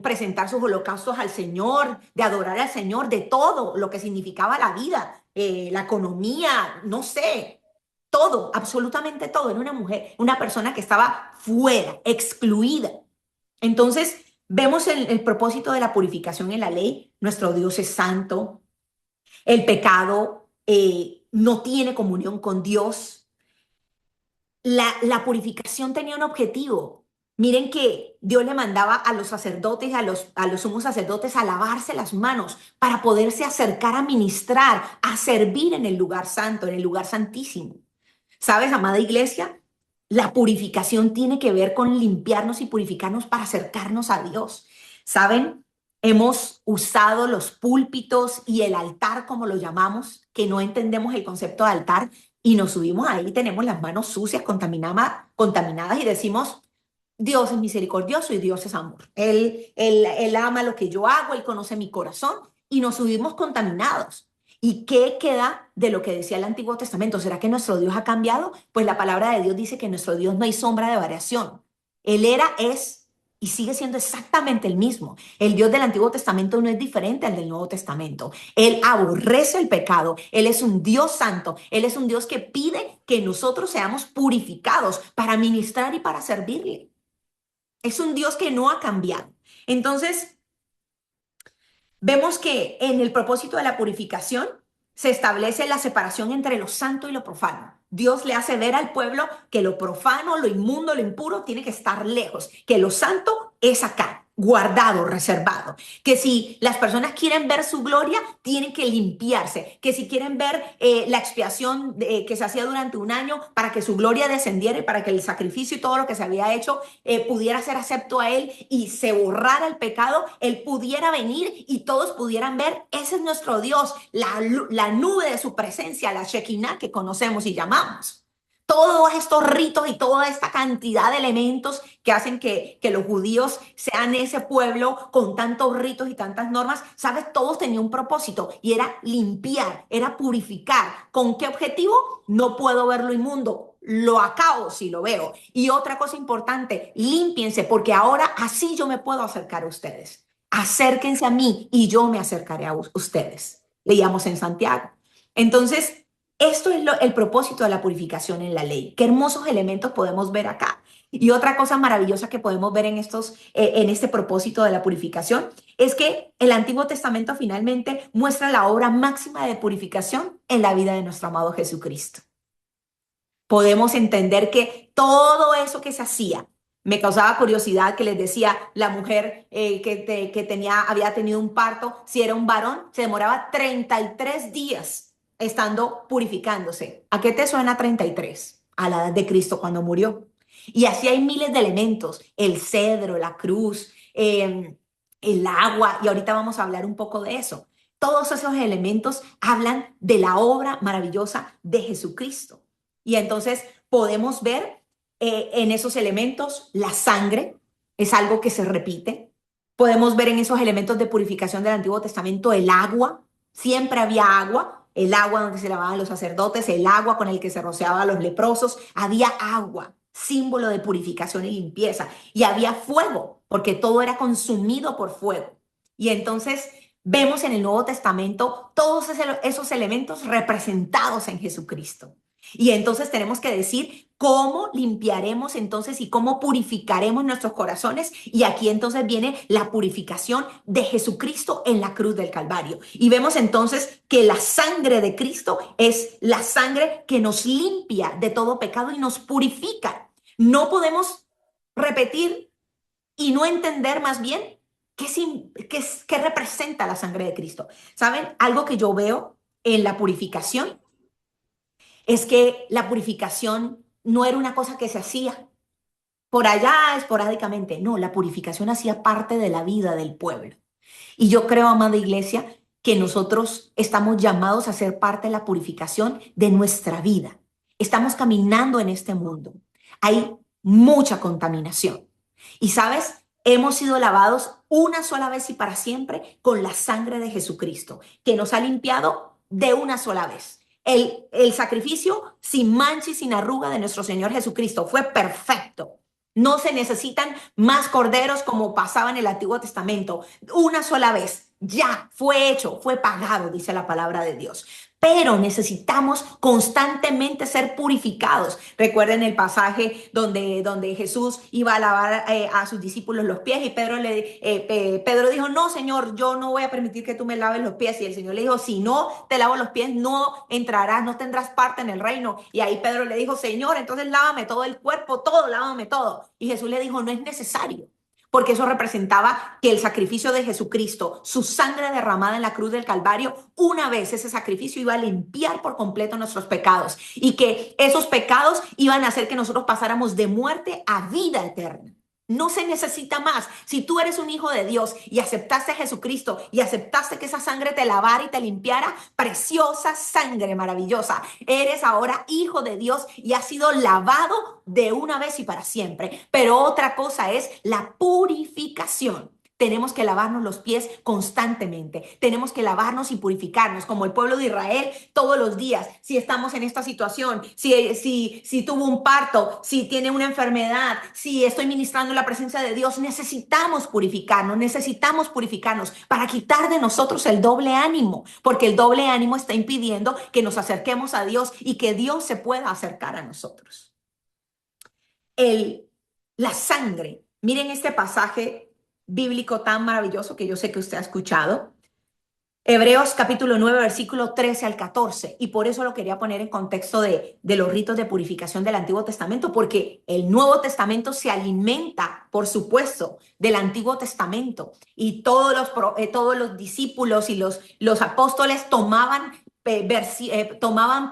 presentar sus holocaustos al Señor, de adorar al Señor, de todo lo que significaba la vida, la economía, no sé, todo, absolutamente todo. Era una mujer, una persona que estaba fuera, excluida. Entonces, vemos el propósito de la purificación en la ley. Nuestro Dios es santo. El pecado no tiene comunión con Dios. La purificación tenía un objetivo. Miren que Dios le mandaba a los sacerdotes, a los sumos sacerdotes, a lavarse las manos para poderse acercar a ministrar, a servir en el lugar santo, en el lugar santísimo. ¿Sabes, amada iglesia? La purificación tiene que ver con limpiarnos y purificarnos para acercarnos a Dios. ¿Saben? Hemos usado los púlpitos y el altar, como lo llamamos, que no entendemos el concepto de altar, y nos subimos ahí, tenemos las manos sucias, contaminadas y decimos, Dios es misericordioso y Dios es amor. Él ama lo que yo hago, Él conoce mi corazón y nos subimos contaminados. ¿Y qué queda de lo que decía el Antiguo Testamento? ¿Será que nuestro Dios ha cambiado? Pues la palabra de Dios dice que en nuestro Dios no hay sombra de variación. Él era, es y sigue siendo exactamente el mismo. El Dios del Antiguo Testamento no es diferente al del Nuevo Testamento. Él aborrece el pecado. Él es un Dios santo. Él es un Dios que pide que nosotros seamos purificados para ministrar y para servirle. Es un Dios que no ha cambiado. Entonces, vemos que en el propósito de la purificación se establece la separación entre lo santo y lo profano. Dios le hace ver al pueblo que lo profano, lo inmundo, lo impuro tiene que estar lejos, que lo santo es acá, guardado, reservado. Que si las personas quieren ver su gloria, tienen que limpiarse. Que si quieren ver la expiación que se hacía durante un año para que su gloria descendiera y para que el sacrificio y todo lo que se había hecho pudiera ser acepto a Él y se borrara el pecado, Él pudiera venir y todos pudieran ver, ese es nuestro Dios, la nube de su presencia, la Shekinah que conocemos y llamamos. Todos estos ritos y toda esta cantidad de elementos que hacen que los judíos sean ese pueblo con tantos ritos y tantas normas, ¿sabes? Todos tenían un propósito y era limpiar, era purificar. ¿Con qué objetivo? No puedo ver lo inmundo, lo acabo si lo veo. Y otra cosa importante, límpiense porque ahora así yo me puedo acercar a ustedes. Acérquense a mí y yo me acercaré a ustedes. Leíamos en Santiago. Entonces, esto es el propósito de la purificación en la ley. Qué hermosos elementos podemos ver acá. Y otra cosa maravillosa que podemos ver en este propósito de la purificación es que el Antiguo Testamento finalmente muestra la obra máxima de purificación en la vida de nuestro amado Jesucristo. Podemos entender que todo eso que se hacía, me causaba curiosidad que les decía la mujer había tenido un parto, si era un varón, se demoraba 33 días estando purificándose. ¿A qué te suena 33? A la edad de Cristo cuando murió. Y así hay miles de elementos, el cedro, la cruz, el agua, y ahorita vamos a hablar un poco de eso. Todos esos elementos hablan de la obra maravillosa de Jesucristo. Y entonces podemos ver en esos elementos la sangre, es algo que se repite. Podemos ver en esos elementos de purificación del Antiguo Testamento el agua, siempre había agua, el agua donde se lavaban los sacerdotes, el agua con el que se rociaban a los leprosos, había agua, símbolo de purificación y limpieza, y había fuego, porque todo era consumido por fuego. Y entonces vemos en el Nuevo Testamento todos esos elementos representados en Jesucristo. Y entonces tenemos que decir cómo limpiaremos entonces y cómo purificaremos nuestros corazones. Y aquí entonces viene la purificación de Jesucristo en la cruz del Calvario. Y vemos entonces que la sangre de Cristo es la sangre que nos limpia de todo pecado y nos purifica. No podemos repetir y no entender más bien qué representa la sangre de Cristo. ¿Saben? Algo que yo veo en la purificación es que la purificación no era una cosa que se hacía por allá esporádicamente. No, la purificación hacía parte de la vida del pueblo. Y yo creo, amada iglesia, que nosotros estamos llamados a ser parte de la purificación de nuestra vida. Estamos caminando en este mundo. Hay mucha contaminación. Y sabes, hemos sido lavados una sola vez y para siempre con la sangre de Jesucristo, que nos ha limpiado de una sola vez. El sacrificio sin mancha y sin arruga de nuestro Señor Jesucristo fue perfecto. No se necesitan más corderos como pasaba en el Antiguo Testamento. Una sola vez, ya fue hecho, fue pagado, dice la palabra de Dios. Pero necesitamos constantemente ser purificados. Recuerden el pasaje donde Jesús iba a lavar a sus discípulos los pies y Pedro dijo, no, Señor, yo no voy a permitir que tú me laves los pies. Y el Señor le dijo, si no te lavo los pies, no entrarás, no tendrás parte en el reino. Y ahí Pedro le dijo, Señor, entonces lávame todo el cuerpo, todo, lávame todo. Y Jesús le dijo, no es necesario, porque eso representaba que el sacrificio de Jesucristo, su sangre derramada en la cruz del Calvario, una vez ese sacrificio iba a limpiar por completo nuestros pecados y que esos pecados iban a hacer que nosotros pasáramos de muerte a vida eterna. No se necesita más. Si tú eres un hijo de Dios y aceptaste a Jesucristo y aceptaste que esa sangre te lavara y te limpiara, preciosa sangre maravillosa, eres ahora hijo de Dios y has sido lavado de una vez y para siempre. Pero otra cosa es la purificación. Tenemos que lavarnos los pies constantemente. Tenemos que lavarnos y purificarnos como el pueblo de Israel todos los días. Si estamos en esta situación, si tuvo un parto, si tiene una enfermedad, si estoy ministrando la presencia de Dios, necesitamos purificarnos para quitar de nosotros el doble ánimo, porque el doble ánimo está impidiendo que nos acerquemos a Dios y que Dios se pueda acercar a nosotros. La sangre, miren este pasaje bíblico tan maravilloso que yo sé que usted ha escuchado. Hebreos capítulo 9, versículo 13 al 14. Y por eso lo quería poner en contexto de los ritos de purificación del Antiguo Testamento, porque el Nuevo Testamento se alimenta, por supuesto, del Antiguo Testamento. Y todos los discípulos y los apóstoles tomaban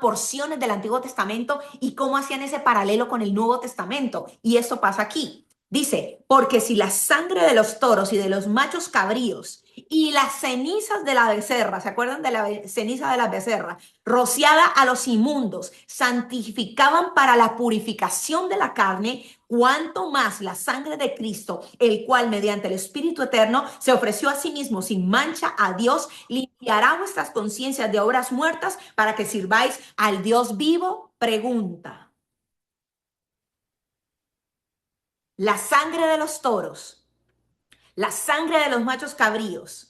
porciones del Antiguo Testamento y cómo hacían ese paralelo con el Nuevo Testamento. Y eso pasa aquí. Dice, porque si la sangre de los toros y de los machos cabríos y las cenizas de la becerra, ¿se acuerdan de la ceniza de la becerra? Rociada a los inmundos, santificaban para la purificación de la carne, cuanto más la sangre de Cristo, el cual mediante el Espíritu Eterno se ofreció a sí mismo sin mancha a Dios, limpiará vuestras conciencias de obras muertas para que sirváis al Dios vivo. Pregunta. La sangre de los toros, la sangre de los machos cabríos,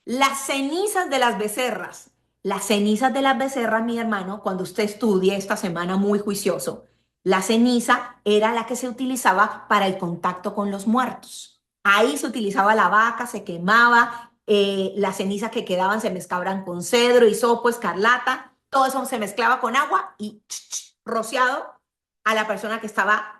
las cenizas de las becerras. Las cenizas de las becerras, mi hermano, cuando usted estudie esta semana muy juicioso, la ceniza era la que se utilizaba para el contacto con los muertos. Ahí se utilizaba la vaca, se quemaba, las cenizas que quedaban se mezclaban con cedro, hisopo, escarlata, todo eso se mezclaba con agua y rociado a la persona que estaba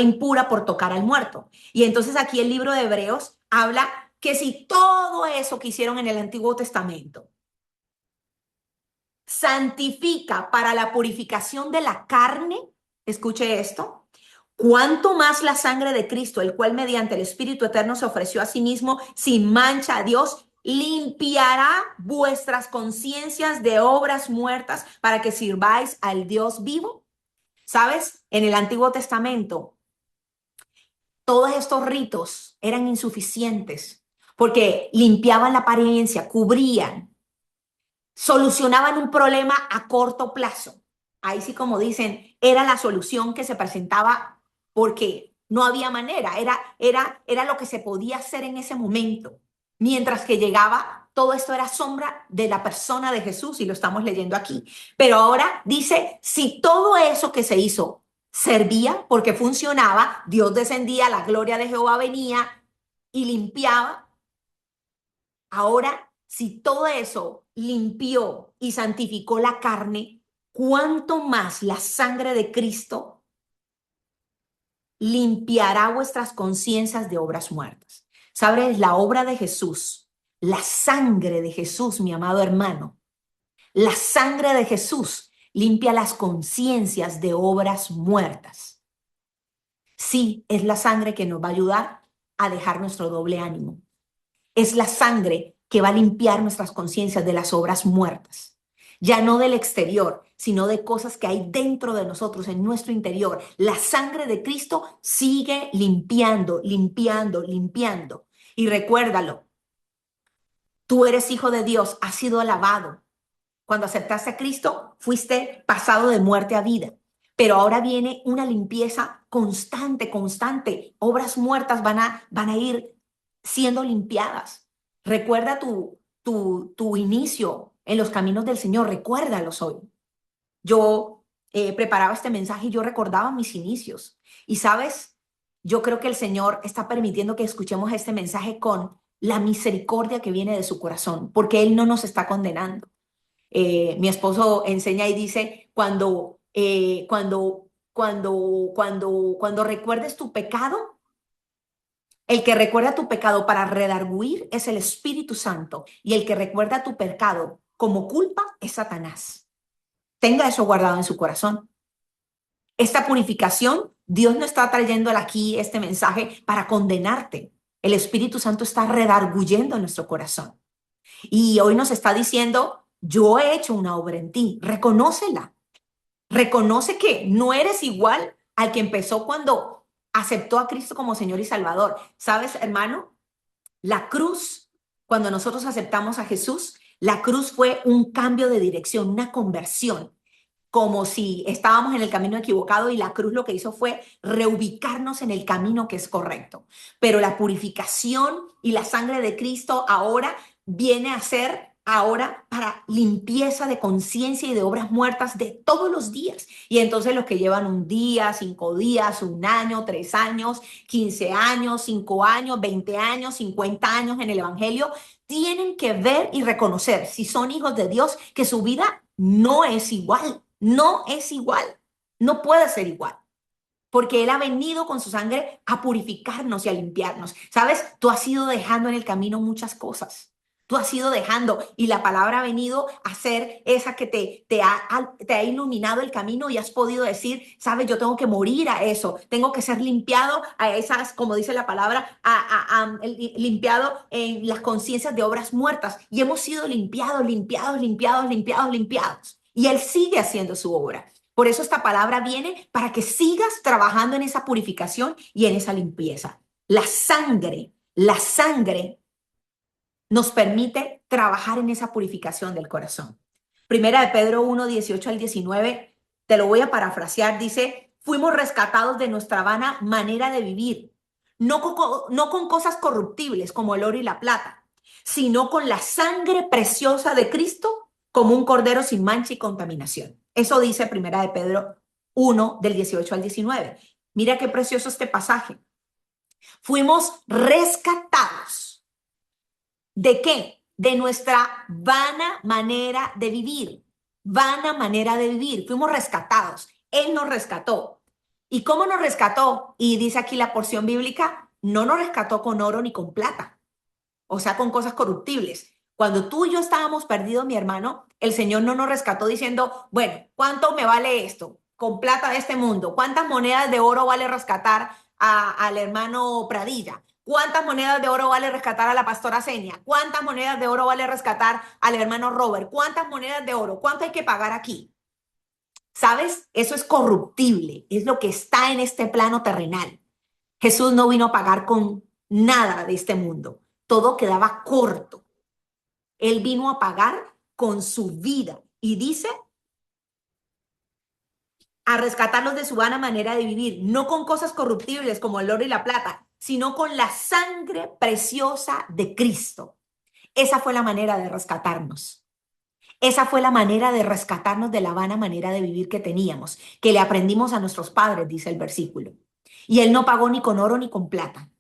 impura por tocar al muerto. Y entonces aquí el libro de Hebreos habla que si todo eso que hicieron en el Antiguo Testamento santifica para la purificación de la carne, escuche esto, cuánto más la sangre de Cristo, el cual mediante el Espíritu Eterno se ofreció a sí mismo sin mancha a Dios, limpiará vuestras conciencias de obras muertas para que sirváis al Dios vivo. ¿Sabes? En el Antiguo Testamento todos estos ritos eran insuficientes porque limpiaban la apariencia, cubrían, solucionaban un problema a corto plazo. Ahí sí, como dicen, era la solución que se presentaba porque no había manera, era lo que se podía hacer en ese momento. Mientras que llegaba, todo esto era sombra de la persona de Jesús y lo estamos leyendo aquí. Pero ahora dice, si todo eso que se hizo servía porque funcionaba, Dios descendía, la gloria de Jehová venía y limpiaba. Ahora, si todo eso limpió y santificó la carne, ¿cuánto más la sangre de Cristo limpiará vuestras conciencias de obras muertas? ¿Sabes? La obra de Jesús, la sangre de Jesús, mi amado hermano, la sangre de Jesús limpia las conciencias de obras muertas. Sí, es la sangre que nos va a ayudar a dejar nuestro doble ánimo. Es la sangre que va a limpiar nuestras conciencias de las obras muertas. Ya no del exterior, sino de cosas que hay dentro de nosotros, en nuestro interior. La sangre de Cristo sigue limpiando, limpiando, limpiando. Y recuérdalo, tú eres hijo de Dios, has sido alabado. Cuando aceptaste a Cristo, fuiste pasado de muerte a vida. Pero ahora viene una limpieza constante, constante. Obras muertas van a ir siendo limpiadas. Recuerda tu inicio en los caminos del Señor, recuérdalos hoy. Yo preparaba este mensaje y yo recordaba mis inicios. Y sabes, yo creo que el Señor está permitiendo que escuchemos este mensaje con la misericordia que viene de su corazón, porque Él no nos está condenando. Mi esposo enseña y dice, cuando recuerdes tu pecado, El que recuerda tu pecado para redarguir es el Espíritu Santo y el que recuerda tu pecado como culpa es Satanás. Tenga eso guardado en su corazón. Esta purificación, Dios no está trayendo aquí este mensaje para condenarte. El Espíritu Santo está redarguyendo en nuestro corazón. Y hoy nos está diciendo, yo he hecho una obra en ti, reconócela. Reconoce que no eres igual al que empezó cuando aceptó a Cristo como Señor y Salvador. ¿Sabes, hermano? La cruz, cuando nosotros aceptamos a Jesús, la cruz fue un cambio de dirección, una conversión, como si estábamos en el camino equivocado y la cruz lo que hizo fue reubicarnos en el camino que es correcto. Pero la purificación y la sangre de Cristo ahora viene a ser ahora para limpieza de conciencia y de obras muertas de todos los días. Y entonces los que llevan un día, 5 días, un año, 3 años, 15 años, 5 años, 20 años, 50 años en el Evangelio, tienen que ver y reconocer, si son hijos de Dios, que su vida no es igual, no es igual, no puede ser igual, porque Él ha venido con su sangre a purificarnos y a limpiarnos. ¿Sabes? Tú has ido dejando en el camino muchas cosas. Tú has ido dejando y la palabra ha venido a ser esa que te ha iluminado el camino y has podido decir, sabes, yo tengo que morir a eso, tengo que ser limpiado a esas, como dice la palabra, limpiado en las conciencias de obras muertas. Y hemos sido limpiados, limpiados, limpiados, limpiados, limpiados. Y Él sigue haciendo su obra. Por eso esta palabra viene para que sigas trabajando en esa purificación y en esa limpieza. La sangre nos permite trabajar en esa purificación del corazón. Primera de Pedro 1, 18 al 19, te lo voy a parafrasear, dice, fuimos rescatados de nuestra vana manera de vivir, no con cosas corruptibles como el oro y la plata, sino con la sangre preciosa de Cristo como un cordero sin mancha y contaminación. Eso dice Primera de Pedro 1, del 18 al 19. Mira qué precioso este pasaje. Fuimos rescatados. ¿De qué? De nuestra vana manera de vivir. Vana manera de vivir. Fuimos rescatados. Él nos rescató. ¿Y cómo nos rescató? Y dice aquí la porción bíblica, no nos rescató con oro ni con plata, o sea, con cosas corruptibles. Cuando tú y yo estábamos perdidos, mi hermano, el Señor no nos rescató diciendo, bueno, ¿cuánto me vale esto? Con plata de este mundo. ¿Cuántas monedas de oro vale rescatar al hermano Pradilla? ¿Cuántas monedas de oro vale rescatar a la pastora Senia? ¿Cuántas monedas de oro vale rescatar al hermano Robert? ¿Cuántas monedas de oro? ¿Cuánto hay que pagar aquí? ¿Sabes? Eso es corruptible, es lo que está en este plano terrenal. Jesús no vino a pagar con nada de este mundo. Todo quedaba corto. Él vino a pagar con su vida y dice a rescatarlos de su vana manera de vivir, no con cosas corruptibles como el oro y la plata, sino con la sangre preciosa de Cristo. Esa fue la manera de rescatarnos. Esa fue la manera de rescatarnos de la vana manera de vivir que teníamos, que le aprendimos a nuestros padres, dice el versículo. Y Él no pagó ni con oro ni con plata.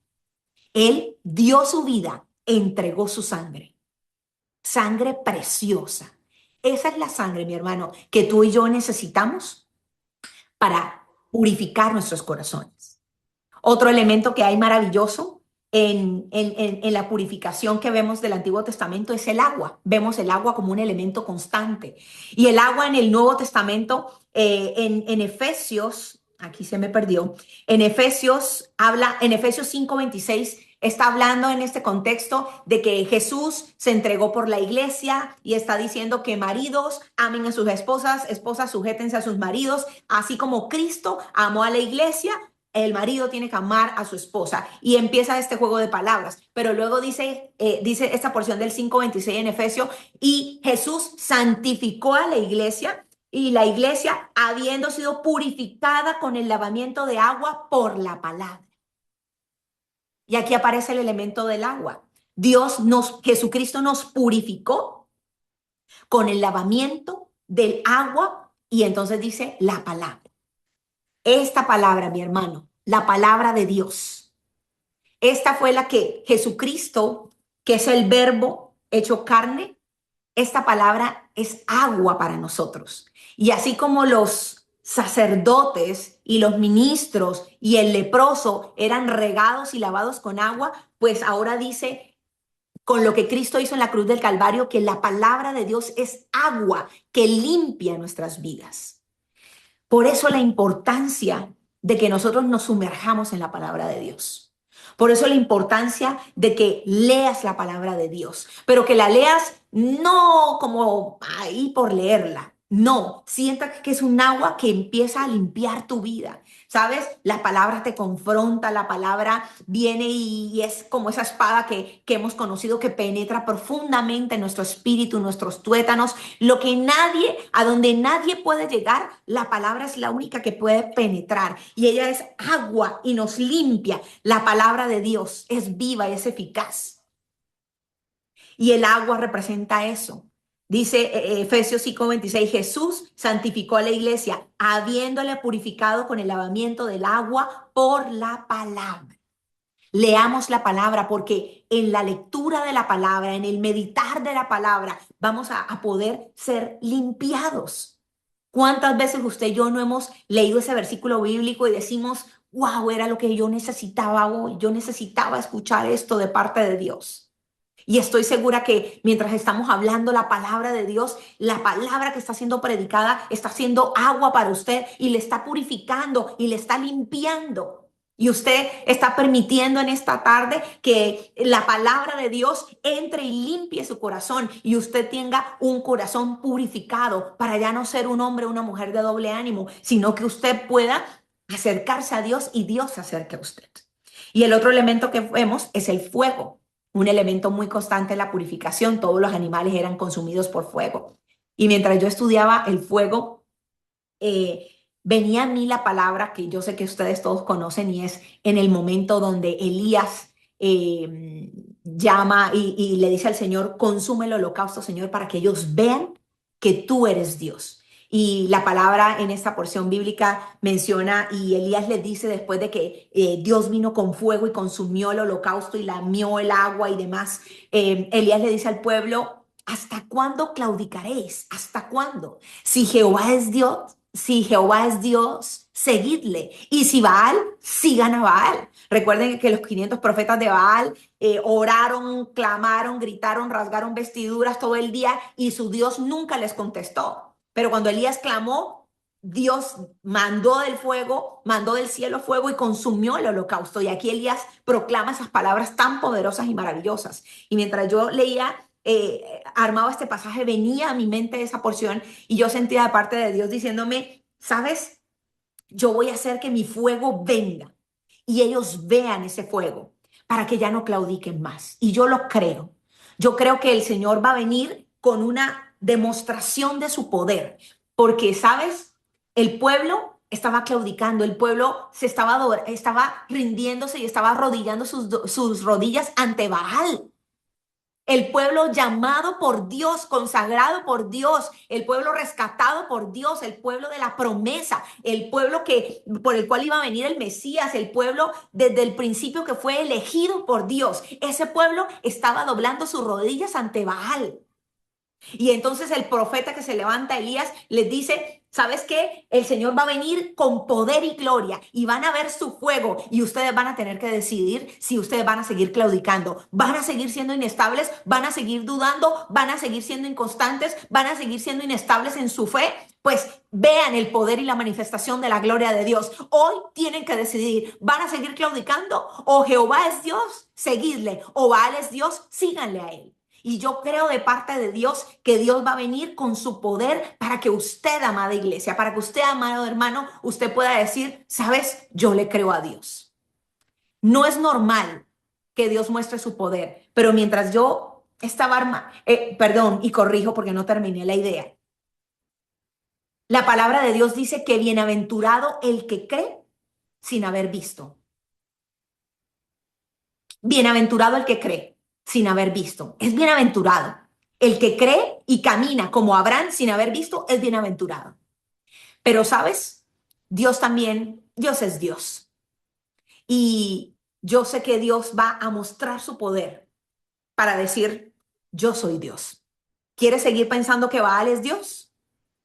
Él dio su vida, entregó su sangre. Sangre preciosa. Esa es la sangre, mi hermano, que tú y yo necesitamos para purificar nuestros corazones. Otro elemento que hay maravilloso en la purificación que vemos del Antiguo Testamento es el agua. Vemos el agua como un elemento constante. Y el agua en el Nuevo Testamento, en Efesios, aquí se me perdió, en Efesios 5:26, está hablando en este contexto de que Jesús se entregó por la iglesia y está diciendo que maridos amen a sus esposas, esposas sujétense a sus maridos, así como Cristo amó a la iglesia. El marido tiene que amar a su esposa y empieza este juego de palabras, pero luego dice esta porción del 5:26 en Efesios, y Jesús santificó a la iglesia y la iglesia habiendo sido purificada con el lavamiento de agua por la palabra. Y aquí aparece el elemento del agua. Jesucristo nos purificó con el lavamiento del agua y entonces dice la palabra. Esta palabra, mi hermano, la palabra de Dios, esta fue la que Jesucristo, que es el verbo hecho carne, esta palabra es agua para nosotros. Y así como los sacerdotes y los ministros y el leproso eran regados y lavados con agua, pues ahora dice, con lo que Cristo hizo en la cruz del Calvario, que la palabra de Dios es agua que limpia nuestras vidas. Por eso la importancia de que nosotros nos sumerjamos en la palabra de Dios. Por eso la importancia de que leas la palabra de Dios, pero que la leas no como ahí por leerla. No, sienta que es un agua que empieza a limpiar tu vida. ¿Sabes? La palabra te confronta, la palabra viene y es como esa espada que hemos conocido que penetra profundamente en nuestro espíritu, nuestros tuétanos, lo que nadie, a donde nadie puede llegar, la palabra es la única que puede penetrar y ella es agua y nos limpia. La palabra de Dios es viva y es eficaz. Y el agua representa eso. Dice Efesios 5:26, Jesús santificó a la iglesia, habiéndole purificado con el lavamiento del agua por la palabra. Leamos la palabra porque en la lectura de la palabra, en el meditar de la palabra, vamos a poder ser limpiados. ¿Cuántas veces usted y yo no hemos leído ese versículo bíblico y decimos, wow, era lo que yo necesitaba hoy, yo necesitaba escuchar esto de parte de Dios? Y estoy segura que mientras estamos hablando la palabra de Dios, la palabra que está siendo predicada está siendo agua para usted y le está purificando y le está limpiando. Y usted está permitiendo en esta tarde que la palabra de Dios entre y limpie su corazón y usted tenga un corazón purificado para ya no ser un hombre o una mujer de doble ánimo, sino que usted pueda acercarse a Dios y Dios se acerque a usted. Y el otro elemento que vemos es el fuego, un elemento muy constante en la purificación. Todos los animales eran consumidos por fuego. Y mientras yo estudiaba el fuego, venía a mí la palabra que yo sé que ustedes todos conocen y es en el momento donde Elías llama y le dice al Señor, consume el holocausto, Señor, para que ellos vean que tú eres Dios. Y la palabra en esta porción bíblica menciona, y Elías les dice después de que Dios vino con fuego y consumió el holocausto y lamió el agua y demás, Elías le dice al pueblo, ¿hasta cuándo claudicaréis? ¿Hasta cuándo? Si Jehová es Dios, seguidle. Y si Baal, sigan a Baal. Recuerden que los 500 profetas de Baal oraron, clamaron, gritaron, rasgaron vestiduras todo el día y su Dios nunca les contestó. Pero cuando Elías clamó, Dios mandó del fuego, mandó del cielo fuego y consumió el holocausto. Y aquí Elías proclama esas palabras tan poderosas y maravillosas. Y mientras yo leía, armaba este pasaje, venía a mi mente esa porción y yo sentía de parte de Dios diciéndome, ¿sabes? Yo voy a hacer que mi fuego venga y ellos vean ese fuego para que ya no claudiquen más. Y yo lo creo. Yo creo que el Señor va a venir con una demostración de su poder, porque, ¿sabes? El pueblo estaba claudicando, el pueblo estaba rindiéndose y estaba arrodillando sus rodillas ante Baal. El pueblo llamado por Dios, consagrado por Dios, el pueblo rescatado por Dios, el pueblo de la promesa, el pueblo por el cual iba a venir el Mesías, el pueblo desde el principio que fue elegido por Dios. Ese pueblo estaba doblando sus rodillas ante Baal. Y entonces el profeta que se levanta, Elías, les dice, ¿sabes qué? El Señor va a venir con poder y gloria y van a ver su fuego y ustedes van a tener que decidir si ustedes van a seguir claudicando, van a seguir siendo inestables, van a seguir dudando, van a seguir siendo inconstantes, van a seguir siendo inestables en su fe. Pues vean el poder y la manifestación de la gloria de Dios. Hoy tienen que decidir, ¿van a seguir claudicando? O Jehová es Dios, seguidle, o Baal es Dios, síganle a él. Y yo creo de parte de Dios que Dios va a venir con su poder para que usted, amada iglesia, para que usted, amado hermano, usted pueda decir, ¿sabes? Yo le creo a Dios. No es normal que Dios muestre su poder, pero mientras yo estaba perdón, y corrijo porque no terminé la idea. La palabra de Dios dice que bienaventurado el que cree sin haber visto. Bienaventurado el que cree sin haber visto. Es bienaventurado. El que cree y camina como Abraham sin haber visto es bienaventurado. Pero, ¿sabes? Dios también, Dios es Dios. Y yo sé que Dios va a mostrar su poder para decir, yo soy Dios. ¿Quiere seguir pensando que Baal es Dios?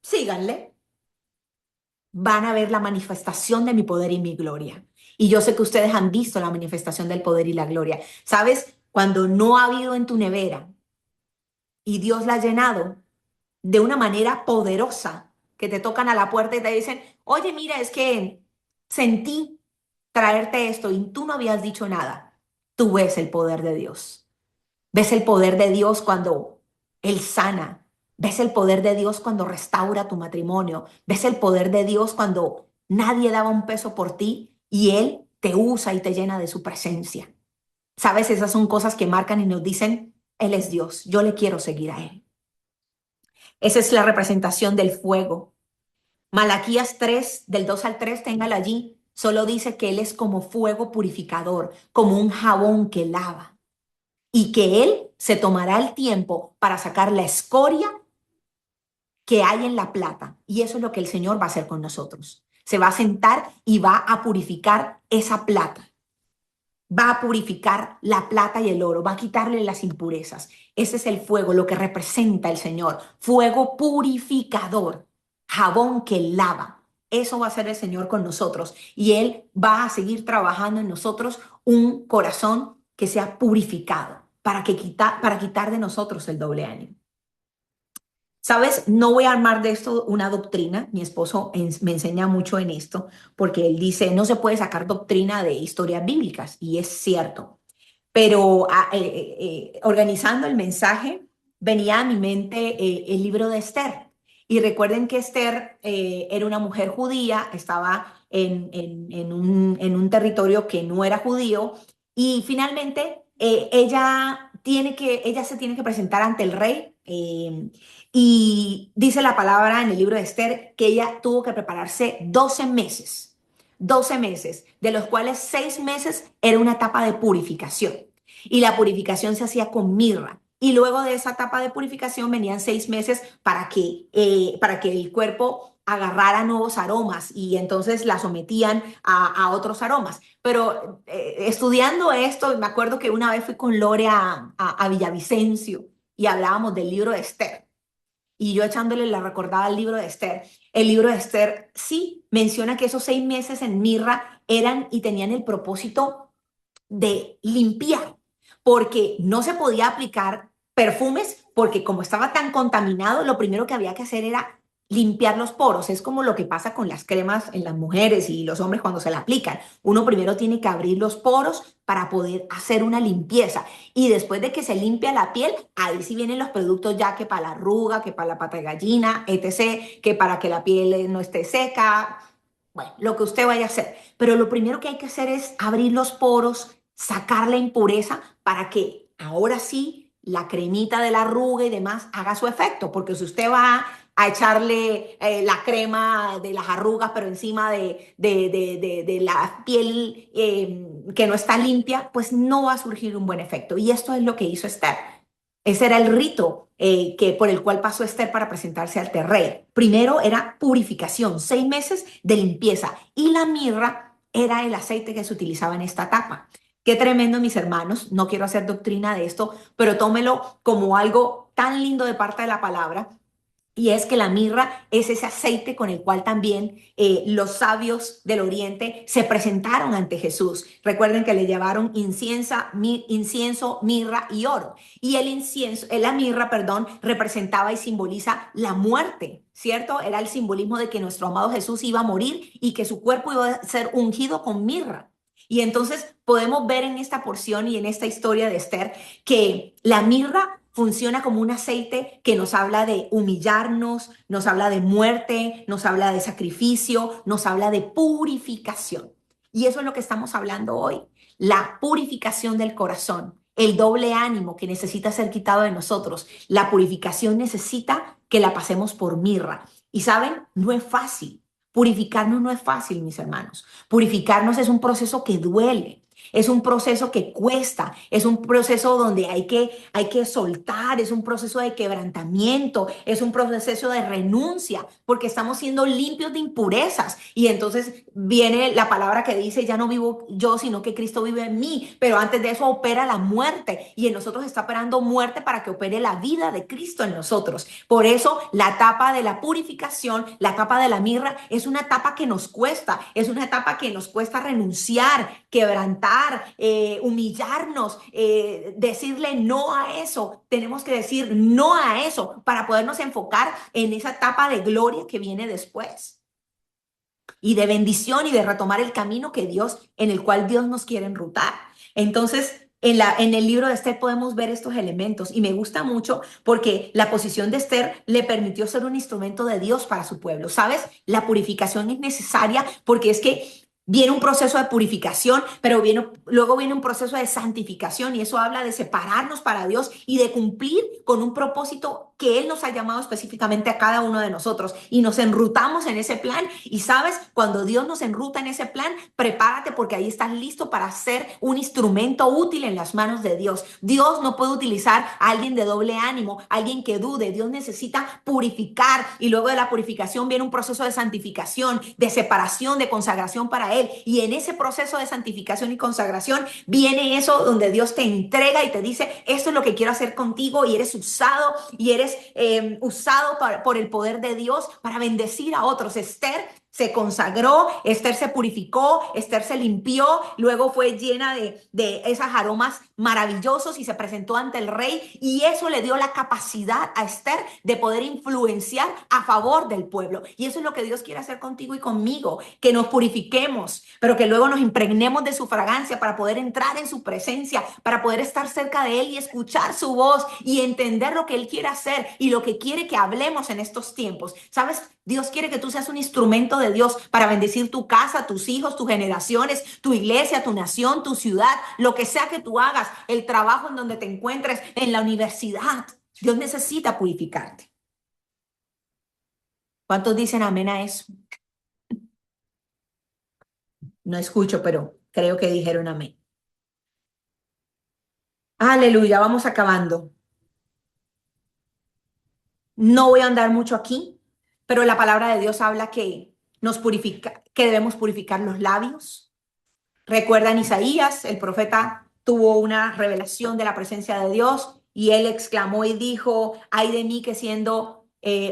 Síganle. van a ver la manifestación de mi poder y mi gloria. Y yo sé que ustedes han visto la manifestación del poder y la gloria. ¿Sabes? Cuando no ha habido en tu nevera y Dios la ha llenado de una manera poderosa, que te tocan a la puerta y te dicen, oye, mira, es que sentí traerte esto y tú no habías dicho nada. Tú ves el poder de Dios. Ves el poder de Dios cuando Él sana. Ves el poder de Dios cuando restaura tu matrimonio. Ves el poder de Dios cuando nadie daba un peso por ti y Él te usa y te llena de su presencia. Sabes, esas son cosas que marcan y nos dicen, Él es Dios, yo le quiero seguir a Él. Esa es la representación del fuego. Malaquías 3 del 2 al 3 téngalo allí, solo dice que Él es como fuego purificador, como un jabón que lava, y que Él se tomará el tiempo para sacar la escoria que hay en la plata. Y eso es lo que el Señor va a hacer con nosotros. Se va a sentar y va a purificar esa plata. Va a purificar la plata y el oro, va a quitarle las impurezas. Ese es el fuego, lo que representa el Señor. Fuego purificador, jabón que lava. Eso va a ser el Señor con nosotros. Y Él va a seguir trabajando en nosotros un corazón que sea purificado para quitar de nosotros el doble ánimo. Sabes, no voy a armar de esto una doctrina. Mi esposo me enseña mucho en esto porque él dice, no se puede sacar doctrina de historias bíblicas y es cierto. Pero organizando el mensaje, venía a mi mente el libro de Esther. Y recuerden que Esther era una mujer judía, estaba en un territorio que no era judío y finalmente ella se tiene que presentar ante el rey. Y dice la palabra en el libro de Esther que ella tuvo que prepararse 12 meses, 12 meses, de los cuales 6 meses era una etapa de purificación. Y la purificación se hacía con mirra. Y luego de esa etapa de purificación venían 6 meses para que el cuerpo agarrara nuevos aromas y entonces la sometían a otros aromas. Pero estudiando esto, me acuerdo que una vez fui con Lore a Villavicencio y hablábamos del libro de Esther. Y yo echándole la recordada al libro de Esther. El libro de Esther sí menciona que esos 6 meses en mirra eran y tenían el propósito de limpiar, porque no se podía aplicar perfumes, porque como estaba tan contaminado, lo primero que había que hacer era limpiar los poros. Es como lo que pasa con las cremas en las mujeres y los hombres cuando se la aplican. Uno primero tiene que abrir los poros para poder hacer una limpieza. Y después de que se limpia la piel, ahí sí vienen los productos ya que para la arruga, que para la pata de gallina, etc., que para que la piel no esté seca. Bueno, lo que usted vaya a hacer. Pero lo primero que hay que hacer es abrir los poros, sacar la impureza para que ahora sí la cremita de la arruga y demás haga su efecto. Porque si usted va a echarle la crema de las arrugas, pero encima de la piel que no está limpia, pues no va a surgir un buen efecto. Y esto es lo que hizo Esther. Ese era el rito por el cual pasó Esther para presentarse al rey. Primero era purificación, 6 meses de limpieza. Y la mirra era el aceite que se utilizaba en esta etapa. Qué tremendo, mis hermanos. No quiero hacer doctrina de esto, pero tómelo como algo tan lindo de parte de la palabra. Y es que la mirra es ese aceite con el cual también los sabios del Oriente se presentaron ante Jesús. Recuerden que le llevaron incienso, mirra y oro. Y el incienso, la mirra, perdón, representaba y simboliza la muerte, ¿cierto? Era el simbolismo de que nuestro amado Jesús iba a morir y que su cuerpo iba a ser ungido con mirra. Y entonces podemos ver en esta porción y en esta historia de Esther que la mirra funciona como un aceite que nos habla de humillarnos, nos habla de muerte, nos habla de sacrificio, nos habla de purificación. Y eso es lo que estamos hablando hoy, la purificación del corazón, el doble ánimo que necesita ser quitado de nosotros. La purificación necesita que la pasemos por mirra. Y saben, no es fácil. Purificarnos no es fácil, mis hermanos. Purificarnos es un proceso que duele. Es un proceso que cuesta, es un proceso donde hay que soltar, es un proceso de quebrantamiento, es un proceso de renuncia, porque estamos siendo limpios de impurezas. Y entonces viene la palabra que dice, ya no vivo yo, sino que Cristo vive en mí. Pero antes de eso opera la muerte y en nosotros está operando muerte para que opere la vida de Cristo en nosotros. Por eso la etapa de la purificación, la etapa de la mirra, es una etapa que nos cuesta, es una etapa que nos cuesta renunciar, quebrantar, humillarnos, decirle no a eso. Tenemos que decir no a eso para podernos enfocar en esa etapa de gloria que viene después y de bendición y de retomar el camino que Dios, en el cual Dios nos quiere enrutar. Entonces, en el libro de Esther podemos ver estos elementos y me gusta mucho porque la posición de Esther le permitió ser un instrumento de Dios para su pueblo. ¿Sabes? La purificación es necesaria porque es que viene un proceso de purificación, pero luego viene un proceso de santificación y eso habla de separarnos para Dios y de cumplir con un propósito que Él nos ha llamado específicamente a cada uno de nosotros y nos enrutamos en ese plan y sabes, cuando Dios nos enruta en ese plan, prepárate porque ahí estás listo para ser un instrumento útil en las manos de Dios. Dios no puede utilizar a alguien de doble ánimo, alguien que dude. Dios necesita purificar y luego de la purificación viene un proceso de santificación, de separación, de consagración para Él. Y en ese proceso de santificación y consagración viene eso donde Dios te entrega y te dice, esto es lo que quiero hacer contigo y eres usado y eres usado por el poder de Dios para bendecir a otros. Esther se consagró, Esther se purificó, Esther se limpió, luego fue llena de esas aromas maravillosos y se presentó ante el rey y eso le dio la capacidad a Esther de poder influenciar a favor del pueblo. Y eso es lo que Dios quiere hacer contigo y conmigo, que nos purifiquemos, pero que luego nos impregnemos de su fragancia para poder entrar en su presencia, para poder estar cerca de Él y escuchar su voz y entender lo que Él quiere hacer y lo que quiere que hablemos en estos tiempos. ¿Sabes? Dios quiere que tú seas un instrumento de Dios para bendecir tu casa, tus hijos, tus generaciones, tu iglesia, tu nación, tu ciudad, lo que sea que tú hagas, el trabajo en donde te encuentres, en la universidad. Dios necesita purificarte. ¿Cuántos dicen amén a eso? No escucho, pero creo que dijeron amén. Aleluya, vamos acabando. No voy a andar mucho aquí, pero la palabra de Dios habla que nos purifica, que debemos purificar los labios. Recuerdan Isaías, el profeta tuvo una revelación de la presencia de Dios y él exclamó y dijo, ay de mí que siendo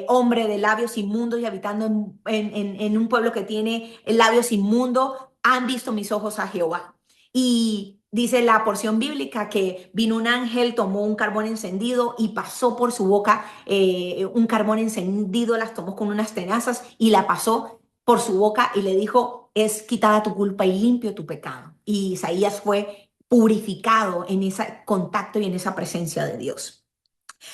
hombre de labios inmundos y habitando en un pueblo que tiene labios inmundos, han visto mis ojos a Jehová. Y dice la porción bíblica que vino un ángel, tomó un carbón encendido y pasó por su boca un carbón encendido, las tomó con unas tenazas y la pasó por su boca y le dijo, es quitada tu culpa y limpio tu pecado. Y Isaías fue purificado en ese contacto y en esa presencia de Dios.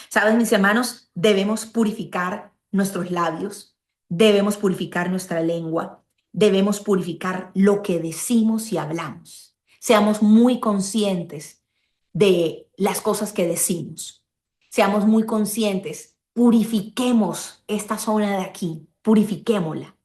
¿Sabes, mis hermanos? Debemos purificar nuestros labios, debemos purificar nuestra lengua, debemos purificar lo que decimos y hablamos. Seamos muy conscientes de las cosas que decimos. Seamos muy conscientes. Purifiquemos esta zona de aquí, purifiquémosla.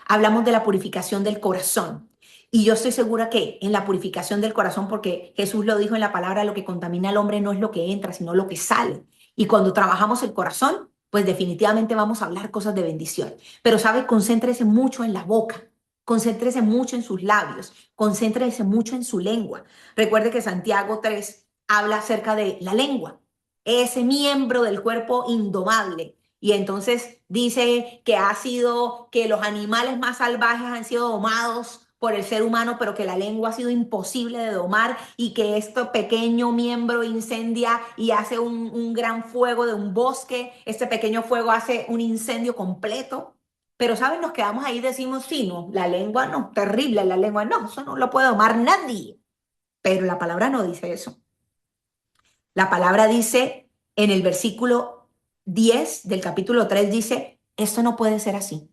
Hablamos de la purificación del corazón. Y yo estoy segura que en la purificación del corazón, porque Jesús lo dijo en la palabra, lo que contamina al hombre no es lo que entra, sino lo que sale. Y cuando trabajamos el corazón, pues definitivamente vamos a hablar cosas de bendición. Pero, ¿sabe? Concéntrese mucho en la boca, concéntrese mucho en sus labios, concéntrese mucho en su lengua. Recuerde que Santiago 3 habla acerca de la lengua, ese miembro del cuerpo indomable. Y entonces dice que que los animales más salvajes han sido domados por el ser humano, pero que la lengua ha sido imposible de domar y que este pequeño miembro incendia y hace un gran fuego de un bosque, este pequeño fuego hace un incendio completo. Pero, ¿saben? Nos quedamos ahí y decimos, sí, no, la lengua no, terrible, la lengua no, eso no lo puede domar nadie. Pero la palabra no dice eso. La palabra dice en el versículo 10 del capítulo 3 dice, esto no puede ser así.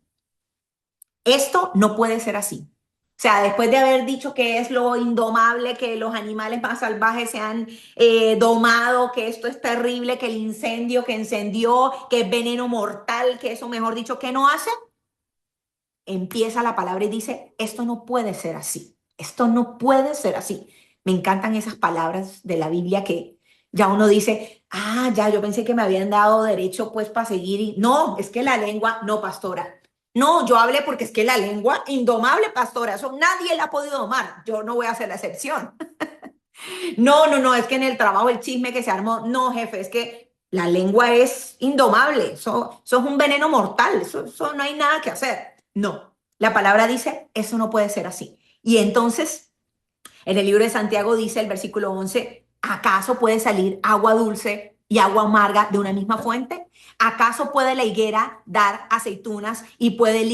Esto no puede ser así. O sea, después de haber dicho que es lo indomable, que los animales más salvajes se han domado, que esto es terrible, que el incendio que encendió, que es veneno mortal, que eso, mejor dicho, que no hace, empieza la palabra y dice, esto no puede ser así. Esto no puede ser así. Me encantan esas palabras de la Biblia que ya uno dice, ya, yo pensé que me habían dado derecho pues para seguir. No, es que la lengua, no, pastora. No, yo hablé porque es que la lengua, indomable, pastora, eso nadie la ha podido domar. Yo no voy a hacer la excepción. No, no, no, es que en el trabajo el chisme que se armó, no, jefe, es que la lengua es indomable, eso es un veneno mortal, eso no hay nada que hacer. No, la palabra dice, eso no puede ser así. Y entonces, en el libro de Santiago dice el versículo 11, ¿acaso puede salir agua dulce y agua amarga de una misma fuente? ¿Acaso puede la higuera dar aceitunas y puede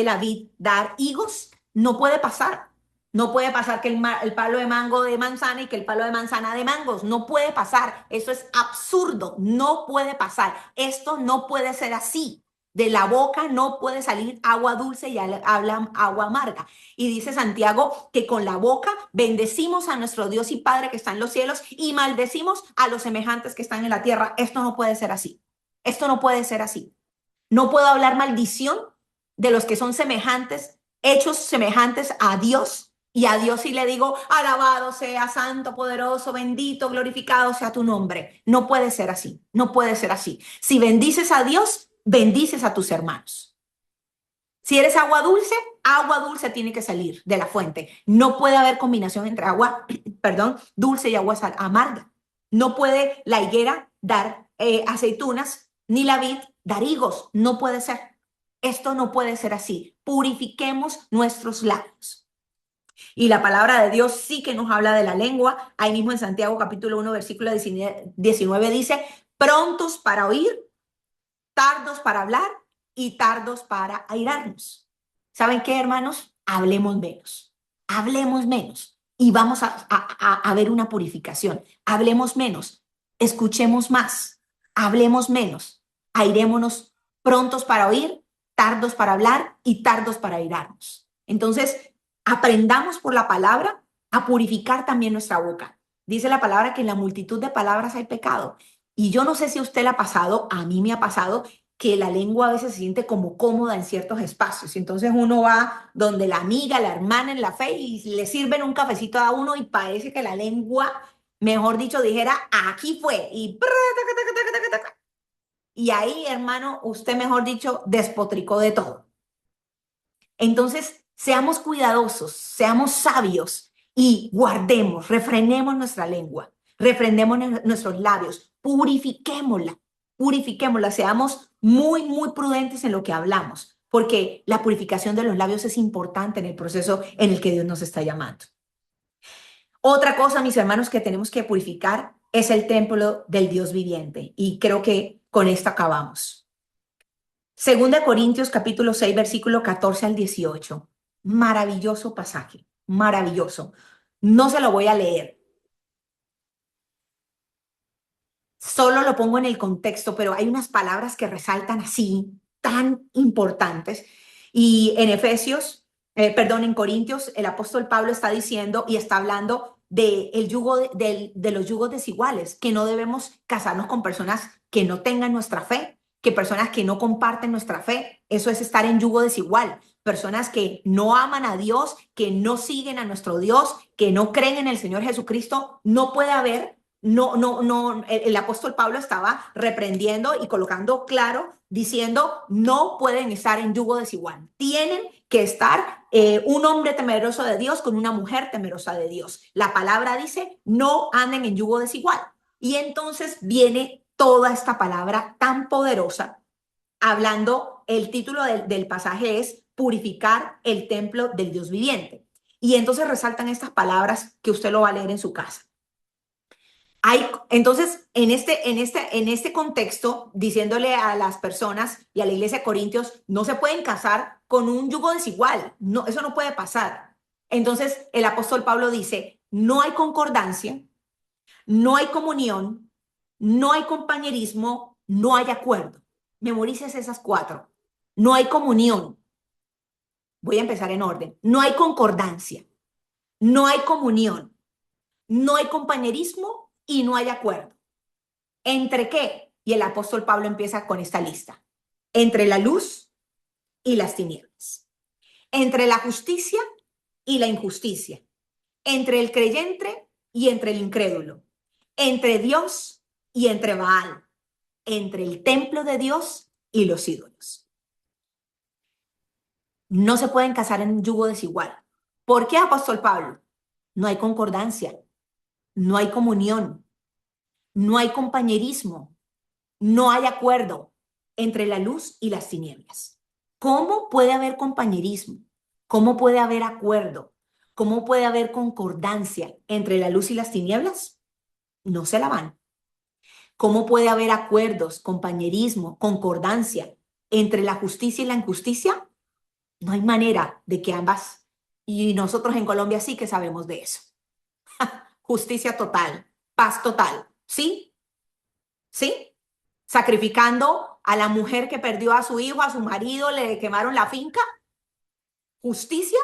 la vid dar higos? No puede pasar. No puede pasar que el palo de mango de manzana y que el palo de manzana de mangos. No puede pasar. Eso es absurdo. No puede pasar. Esto no puede ser así. De la boca no puede salir agua dulce y habla agua amarga. Y dice Santiago que con la boca bendecimos a nuestro Dios y Padre que está en los cielos y maldecimos a los semejantes que están en la tierra. Esto no puede ser así. Esto no puede ser así. No puedo hablar maldición de los que son semejantes, hechos semejantes a Dios. Y a Dios sí le digo, alabado sea, santo, poderoso, bendito, glorificado sea tu nombre. No puede ser así, no puede ser así. Si bendices a Dios, bendices a tus hermanos. Si eres agua dulce tiene que salir de la fuente. No puede haber combinación entre agua, perdón, dulce y agua amarga. No puede la higuera dar aceitunas, ni la vid dar higos. No puede ser. Esto no puede ser así. Purifiquemos nuestros labios. Y la palabra de Dios sí que nos habla de la lengua. Ahí mismo en Santiago capítulo 1, versículo 19 dice, prontos para oír, tardos para hablar y tardos para airarnos. ¿Saben qué, hermanos? Hablemos menos. Hablemos menos. Y vamos a ver una purificación. Hablemos menos. Escuchemos más. Hablemos menos. Airémonos prontos para oír, tardos para hablar y tardos para airarnos. Entonces, aprendamos por la palabra a purificar también nuestra boca. Dice la palabra que en la multitud de palabras hay pecado. Y yo no sé si a usted le ha pasado, a mí me ha pasado, que la lengua a veces se siente como cómoda en ciertos espacios. Entonces uno va donde la amiga, la hermana en la fe y le sirven un cafecito a uno y parece que la lengua, mejor dicho, dijera, aquí fue. Y ahí, hermano, usted, mejor dicho, despotricó de todo. Entonces, seamos cuidadosos, seamos sabios y guardemos, refrenemos nuestra lengua, refrenemos nuestros labios, purifiquémosla, seamos muy, muy prudentes en lo que hablamos, porque la purificación de los labios es importante en el proceso en el que Dios nos está llamando. Otra cosa, mis hermanos, que tenemos que purificar es el templo del Dios viviente, y creo que con esto acabamos. Segunda de Corintios capítulo 6, versículo 14 al 18. Maravilloso pasaje, maravilloso. No se lo voy a leer, solo lo pongo en el contexto, pero hay unas palabras que resaltan así, tan importantes. Y en en Corintios, el apóstol Pablo está diciendo y está hablando de los yugos desiguales, que no debemos casarnos con personas que no tengan nuestra fe, que personas que no comparten nuestra fe. Eso es estar en yugo desigual. Personas que no aman a Dios, que no siguen a nuestro Dios, que no creen en el Señor Jesucristo. No puede haber, no, el apóstol Pablo estaba reprendiendo y colocando claro, diciendo, no pueden estar en yugo desigual. Tienen que estar un hombre temeroso de Dios con una mujer temerosa de Dios. La palabra dice, no anden en yugo desigual. Y entonces viene toda esta palabra tan poderosa, hablando, el título del pasaje es purificar el templo del Dios viviente. Y entonces resaltan estas palabras que usted lo va a leer en su casa. Entonces, en este contexto, diciéndole a las personas y a la iglesia de Corintios, no se pueden casar con un yugo desigual, no, eso no puede pasar. Entonces, el apóstol Pablo dice, no hay concordancia, no hay comunión, no hay compañerismo, no hay acuerdo. Memorices esas cuatro. No hay comunión. Voy a empezar en orden. No hay concordancia, no hay comunión, no hay compañerismo y no hay acuerdo. ¿Entre qué? Y el apóstol Pablo empieza con esta lista. Entre la luz y las tinieblas. Entre la justicia y la injusticia. entre el creyente y entre el incrédulo, entre Dios y entre Baal, entre el templo de Dios y los ídolos. No se pueden casar en yugo desigual. ¿Por qué, apóstol Pablo? No hay concordancia, no hay comunión, no hay compañerismo, no hay acuerdo entre la luz y las tinieblas. ¿Cómo puede haber compañerismo? ¿Cómo puede haber acuerdo? ¿Cómo puede haber concordancia entre la luz y las tinieblas? No se la van. ¿Cómo puede haber acuerdos, compañerismo, concordancia entre la justicia y la injusticia? No hay manera de que ambas. Y nosotros en Colombia sí que sabemos de eso. Justicia total, paz total. ¿Sí? ¿Sí? Sacrificando a la mujer que perdió a su hijo, a su marido, le quemaron la finca. Justicia.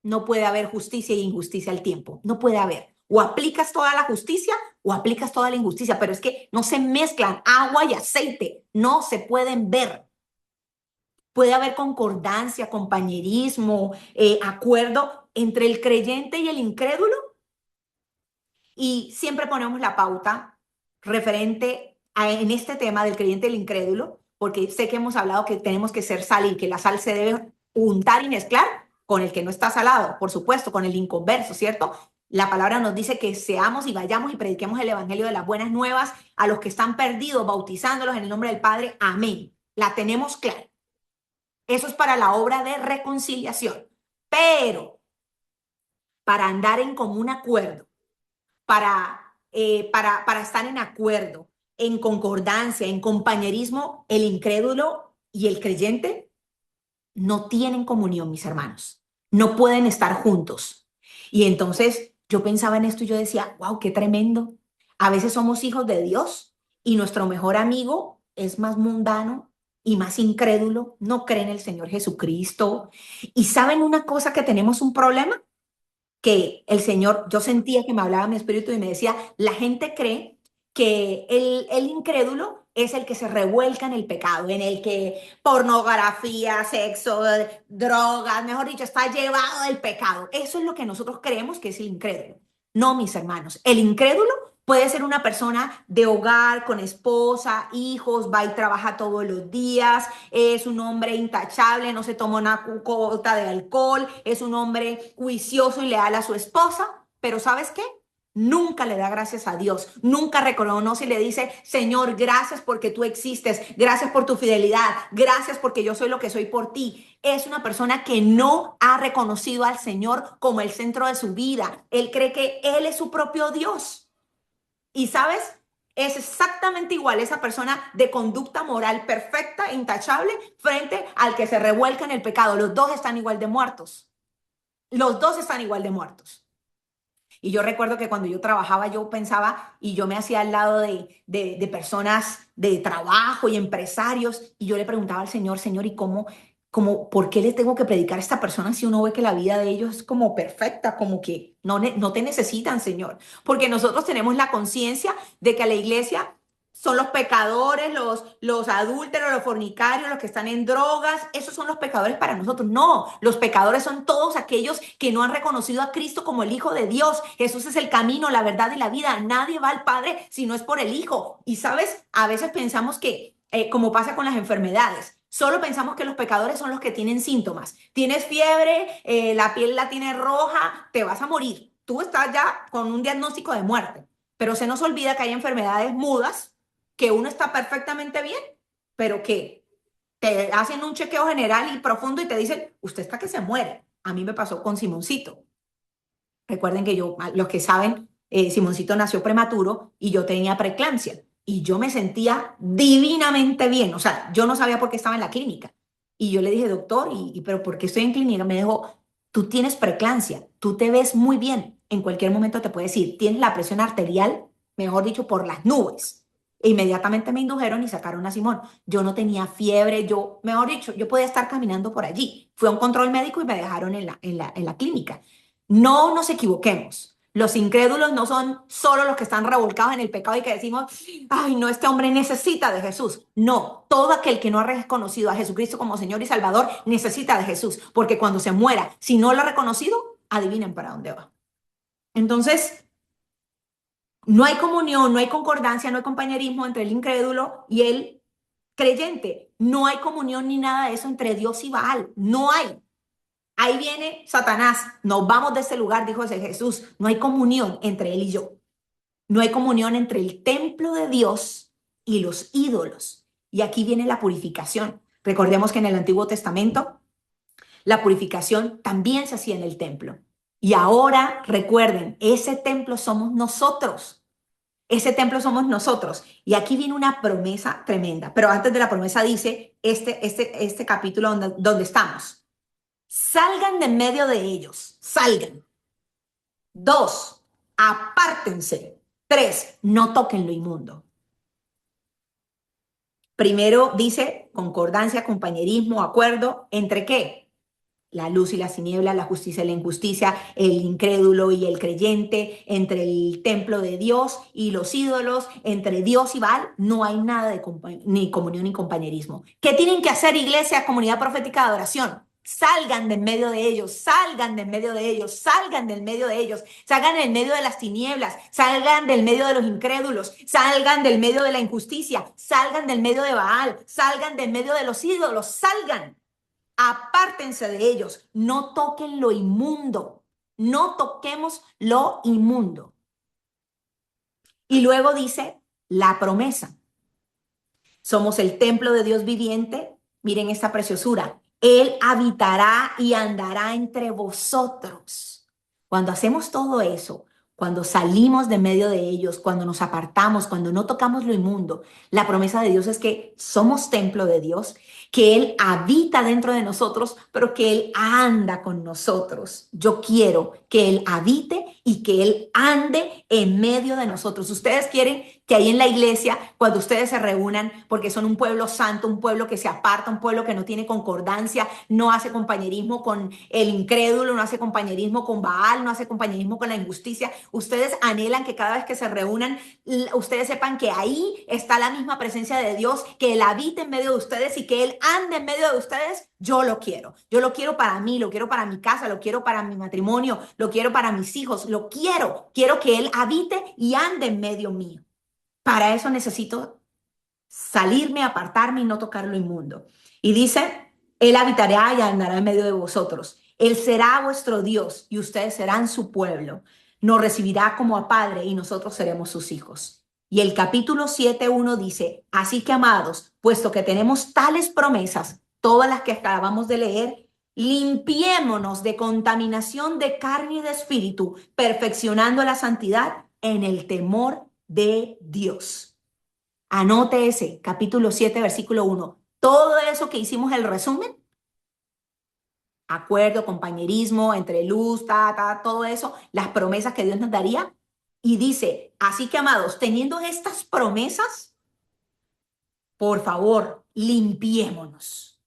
No puede haber justicia y injusticia al tiempo. No puede haber. O aplicas toda la justicia o aplicas toda la injusticia. Pero es que no se mezclan agua y aceite. No se pueden ver. Puede haber concordancia, compañerismo, acuerdo entre el creyente y el incrédulo. Y siempre ponemos la pauta referente en este tema del creyente y el incrédulo, porque sé que hemos hablado que tenemos que ser sal y que la sal se debe untar y mezclar con el que no está salado, por supuesto, con el inconverso, ¿cierto? La palabra nos dice que seamos y vayamos y prediquemos el evangelio de las buenas nuevas a los que están perdidos, bautizándolos en el nombre del Padre. Amén. La tenemos clara. Eso es para la obra de reconciliación. Pero para andar en común acuerdo, para estar en acuerdo, en concordancia, en compañerismo, el incrédulo y el creyente no tienen comunión, mis hermanos. No pueden estar juntos. Y entonces yo pensaba en esto y yo decía, wow, qué tremendo. A veces somos hijos de Dios y nuestro mejor amigo es más mundano y más incrédulo, no cree en el Señor Jesucristo. Y saben una cosa, que tenemos un problema, que el Señor, yo sentía que me hablaba mi espíritu y me decía, la gente cree que el incrédulo es el que se revuelca en el pecado, en el que pornografía, sexo, drogas, mejor dicho, está llevado del pecado. Eso es lo que nosotros creemos que es el incrédulo. No, mis hermanos, el incrédulo puede ser una persona de hogar, con esposa, hijos, va y trabaja todos los días, es un hombre intachable, no se toma una cota de alcohol, es un hombre juicioso y leal a su esposa, pero ¿sabes qué? Nunca le da gracias a Dios, nunca reconoce y le dice, Señor, gracias porque tú existes, gracias por tu fidelidad, gracias porque yo soy lo que soy por ti. Es una persona que no ha reconocido al Señor como el centro de su vida. Él cree que Él es su propio Dios. Y sabes, es exactamente igual esa persona de conducta moral perfecta, intachable, frente al que se revuelca en el pecado. Los dos están igual de muertos. Los dos están igual de muertos. Y yo recuerdo que cuando yo trabajaba, yo pensaba y yo me hacía al lado de personas de trabajo y empresarios, y yo le preguntaba al Señor, Señor, ¿y por qué le tengo que predicar a esta persona si uno ve que la vida de ellos es como perfecta, como que no te necesitan, Señor? Porque nosotros tenemos la conciencia de que a la iglesia son los pecadores, los adúlteros, los fornicarios, los que están en drogas. Esos son los pecadores para nosotros. No, los pecadores son todos aquellos que no han reconocido a Cristo como el Hijo de Dios. Jesús es el camino, la verdad y la vida. Nadie va al Padre si no es por el Hijo. Y sabes, a veces pensamos que, como pasa con las enfermedades, solo pensamos que los pecadores son los que tienen síntomas. Tienes fiebre, la piel la tienes roja, te vas a morir. Tú estás ya con un diagnóstico de muerte. Pero se nos olvida que hay enfermedades mudas, que uno está perfectamente bien, pero que te hacen un chequeo general y profundo y te dicen, usted está que se muere. A mí me pasó con Simoncito. Recuerden que los que saben, Simoncito nació prematuro y yo tenía preeclampsia. Y yo me sentía divinamente bien. O sea, yo no sabía por qué estaba en la clínica. Y yo le dije, doctor, pero ¿por qué estoy en clínica? Me dijo, tú tienes preeclampsia, tú te ves muy bien. En cualquier momento te puedes ir. Tienes la presión arterial, mejor dicho, por las nubes. E inmediatamente me indujeron y sacaron a Simón. Yo no tenía fiebre, mejor dicho, yo podía estar caminando por allí. Fui a un control médico y me dejaron en la clínica. No nos equivoquemos. Los incrédulos no son solo los que están revolcados en el pecado y que decimos, ay, no, este hombre necesita de Jesús. No, todo aquel que no ha reconocido a Jesucristo como Señor y Salvador necesita de Jesús, porque cuando se muera, si no lo ha reconocido, adivinen para dónde va. Entonces, no hay comunión, no hay concordancia, no hay compañerismo entre el incrédulo y el creyente. No hay comunión ni nada de eso entre Dios y Baal. No hay. Ahí viene Satanás. Nos vamos de ese lugar, dijo Jesús. No hay comunión entre él y yo. No hay comunión entre el templo de Dios y los ídolos. Y aquí viene la purificación. Recordemos que en el Antiguo Testamento la purificación también se hacía en el templo. Y ahora, recuerden, ese templo somos nosotros. Ese templo somos nosotros. Y aquí viene una promesa tremenda. Pero antes de la promesa dice este capítulo donde estamos. Salgan de en medio de ellos. Salgan. Dos, apártense. Tres, no toquen lo inmundo. Primero dice concordancia, compañerismo, acuerdo. ¿Entre qué? La luz y las tinieblas, la justicia y la injusticia, el incrédulo y el creyente, entre el templo de Dios y los ídolos, entre Dios y Baal, no hay nada de ni comunión ni compañerismo. ¿Qué tienen que hacer, iglesia, comunidad profética de adoración? Salgan de en medio de ellos, salgan de en medio de ellos, salgan del medio de ellos, salgan del medio de las tinieblas, salgan del medio de los incrédulos, salgan del medio de la injusticia, salgan del medio de Baal, salgan del medio de los ídolos, salgan. Apártense de ellos, no toquen lo inmundo, no toquemos lo inmundo. Y luego dice la promesa. Somos el templo de Dios viviente. Miren esta preciosura. Él habitará y andará entre vosotros. Cuando hacemos todo eso, cuando salimos de medio de ellos, cuando nos apartamos, cuando no tocamos lo inmundo, la promesa de Dios es que somos templo de Dios, que Él habita dentro de nosotros, pero que Él anda con nosotros. Yo quiero que Él habite y que Él ande en medio de nosotros. Ustedes quieren que ahí en la iglesia, cuando ustedes se reúnan, porque son un pueblo santo, un pueblo que se aparta, un pueblo que no tiene concordancia, no hace compañerismo con el incrédulo, no hace compañerismo con Baal, no hace compañerismo con la injusticia, ustedes anhelan que cada vez que se reúnan, ustedes sepan que ahí está la misma presencia de Dios, que Él habite en medio de ustedes y que Él ande en medio de ustedes. Yo lo quiero. Yo lo quiero para mí, lo quiero para mi casa, lo quiero para mi matrimonio, lo quiero para mis hijos, lo quiero. Quiero que Él habite y ande en medio mío. Para eso necesito salirme, apartarme y no tocar lo inmundo. Y dice, Él habitará y andará en medio de vosotros. Él será vuestro Dios y ustedes serán su pueblo. Nos recibirá como a Padre y nosotros seremos sus hijos. Y el capítulo 7:1 dice, así que amados, puesto que tenemos tales promesas, todas las que acabamos de leer, limpiémonos de contaminación de carne y de espíritu, perfeccionando la santidad en el temor de Dios. Anote ese, capítulo 7, versículo 1. Todo eso que hicimos el resumen, acuerdo, compañerismo, entre luz, todo eso, las promesas que Dios nos daría. Y dice, así que amados, teniendo estas promesas, por favor, limpiémonos.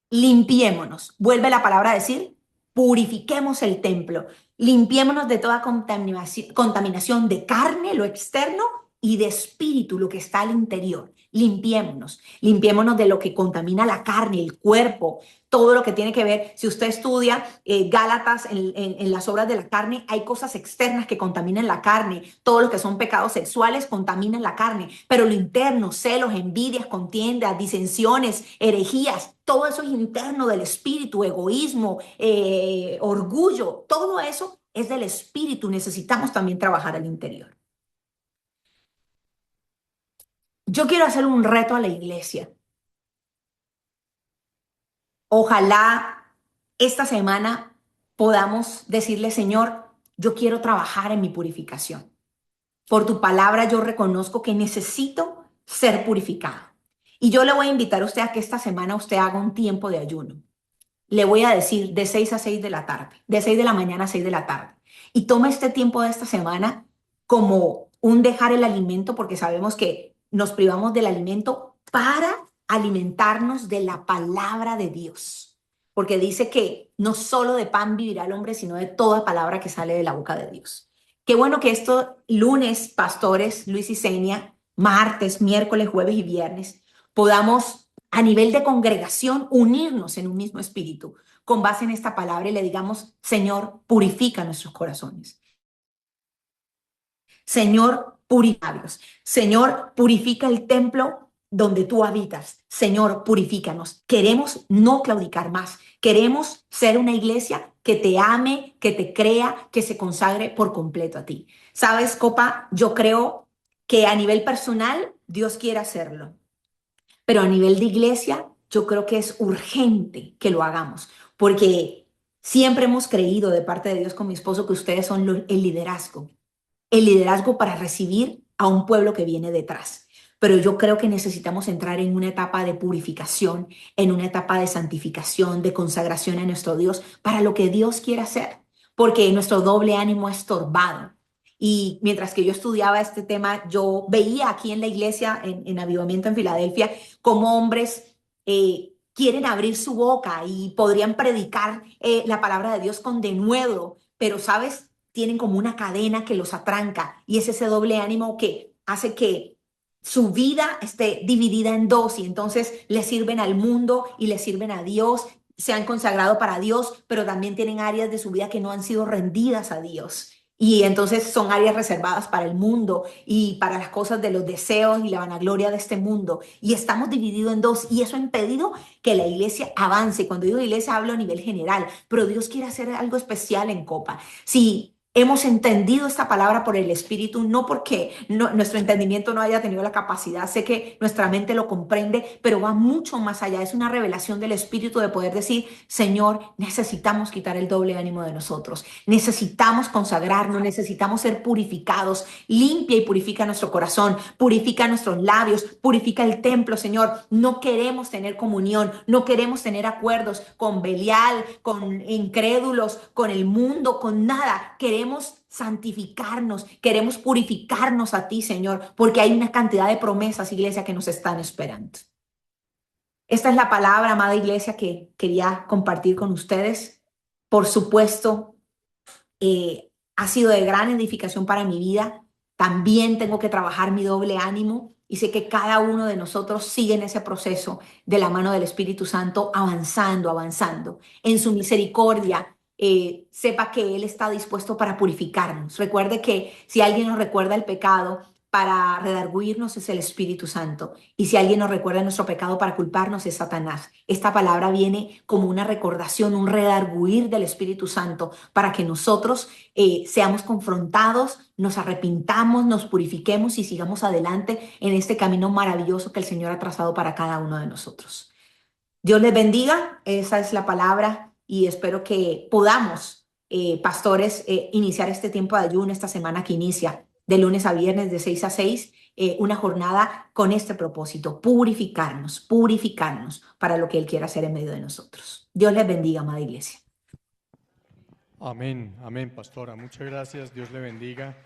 Limpiémonos. Vuelve la palabra a decir, purifiquemos el templo. Limpiémonos de toda contaminación de carne, lo externo, y de espíritu, lo que está al interior. Limpiémonos. Limpiémonos de lo que contamina la carne, el cuerpo, todo lo que tiene que ver. Si usted estudia Gálatas en las obras de la carne, hay cosas externas que contaminan la carne. Todo lo que son pecados sexuales contaminan la carne. Pero lo interno, celos, envidias, contiendas, disensiones, herejías, todo eso es interno del espíritu, egoísmo, orgullo, todo eso es del espíritu. Necesitamos también trabajar al interior. Yo quiero hacer un reto a la iglesia. Ojalá esta semana podamos decirle, Señor, yo quiero trabajar en mi purificación. Por tu palabra yo reconozco que necesito ser purificado. Y yo le voy a invitar a usted a que esta semana usted haga un tiempo de ayuno. Le voy a decir de 6 a 6 de la tarde, de 6 de la mañana a 6 de la tarde. Y toma este tiempo de esta semana como un dejar el alimento, porque sabemos que nos privamos del alimento para alimentarnos de la palabra de Dios. Porque dice que no solo de pan vivirá el hombre, sino de toda palabra que sale de la boca de Dios. Qué bueno que esto lunes, pastores, Luis y Senia, martes, miércoles, jueves y viernes, podamos a nivel de congregación unirnos en un mismo espíritu con base en esta palabra y le digamos, Señor, purifica nuestros corazones. Señor, purifícanos. Señor, purifica el templo donde tú habitas. Señor, purifícanos. Queremos no claudicar más. Queremos ser una iglesia que te ame, que te crea, que se consagre por completo a ti. ¿Sabes, Copa? Yo creo que a nivel personal Dios quiere hacerlo, pero a nivel de iglesia yo creo que es urgente que lo hagamos, porque siempre hemos creído de parte de Dios con mi esposo que ustedes son el liderazgo para recibir a un pueblo que viene detrás. Pero yo creo que necesitamos entrar en una etapa de purificación, en una etapa de santificación, de consagración a nuestro Dios, para lo que Dios quiere hacer, porque nuestro doble ánimo es estorbado. Y mientras que yo estudiaba este tema, yo veía aquí en la iglesia, en Avivamiento en Filadelfia, cómo hombres quieren abrir su boca y podrían predicar la palabra de Dios con denuedo, pero sabes, tienen como una cadena que los atranca y es ese doble ánimo que hace que su vida esté dividida en dos y entonces le sirven al mundo y le sirven a Dios, se han consagrado para Dios, pero también tienen áreas de su vida que no han sido rendidas a Dios. Y entonces son áreas reservadas para el mundo y para las cosas de los deseos y la vanagloria de este mundo. Y estamos divididos en dos y eso ha impedido que la iglesia avance. Cuando digo iglesia hablo a nivel general, pero Dios quiere hacer algo especial en Copa. Si hemos entendido esta palabra por el Espíritu, no porque nuestro entendimiento no haya tenido la capacidad, sé que nuestra mente lo comprende, pero va mucho más allá. Es una revelación del Espíritu de poder decir, Señor, necesitamos quitar el doble ánimo de nosotros, necesitamos consagrarnos, necesitamos ser purificados. Limpia y purifica nuestro corazón, purifica nuestros labios, purifica el templo, Señor. No queremos tener comunión, no queremos tener acuerdos con Belial, con incrédulos, con el mundo, con nada. Queremos santificarnos, queremos purificarnos a ti, Señor, porque hay una cantidad de promesas, iglesia, que nos están esperando. Esta es la palabra, amada iglesia, que quería compartir con ustedes. Por supuesto, ha sido de gran edificación para mi vida. También tengo que trabajar mi doble ánimo y sé que cada uno de nosotros sigue en ese proceso de la mano del Espíritu Santo, avanzando, avanzando. En su misericordia, sepa que Él está dispuesto para purificarnos. Recuerde que si alguien nos recuerda el pecado, para redarguirnos es el Espíritu Santo. Y si alguien nos recuerda nuestro pecado para culparnos es Satanás. Esta palabra viene como una recordación, un redarguir del Espíritu Santo para que nosotros seamos confrontados, nos arrepintamos, nos purifiquemos y sigamos adelante en este camino maravilloso que el Señor ha trazado para cada uno de nosotros. Dios les bendiga, esa es la palabra y espero que podamos, pastores, iniciar este tiempo de ayuno esta semana que inicia de lunes a viernes de 6 a 6, una jornada con este propósito, purificarnos, purificarnos para lo que Él quiera hacer en medio de nosotros. Dios les bendiga, amada iglesia. Amén, amén, pastora. Muchas gracias. Dios le bendiga.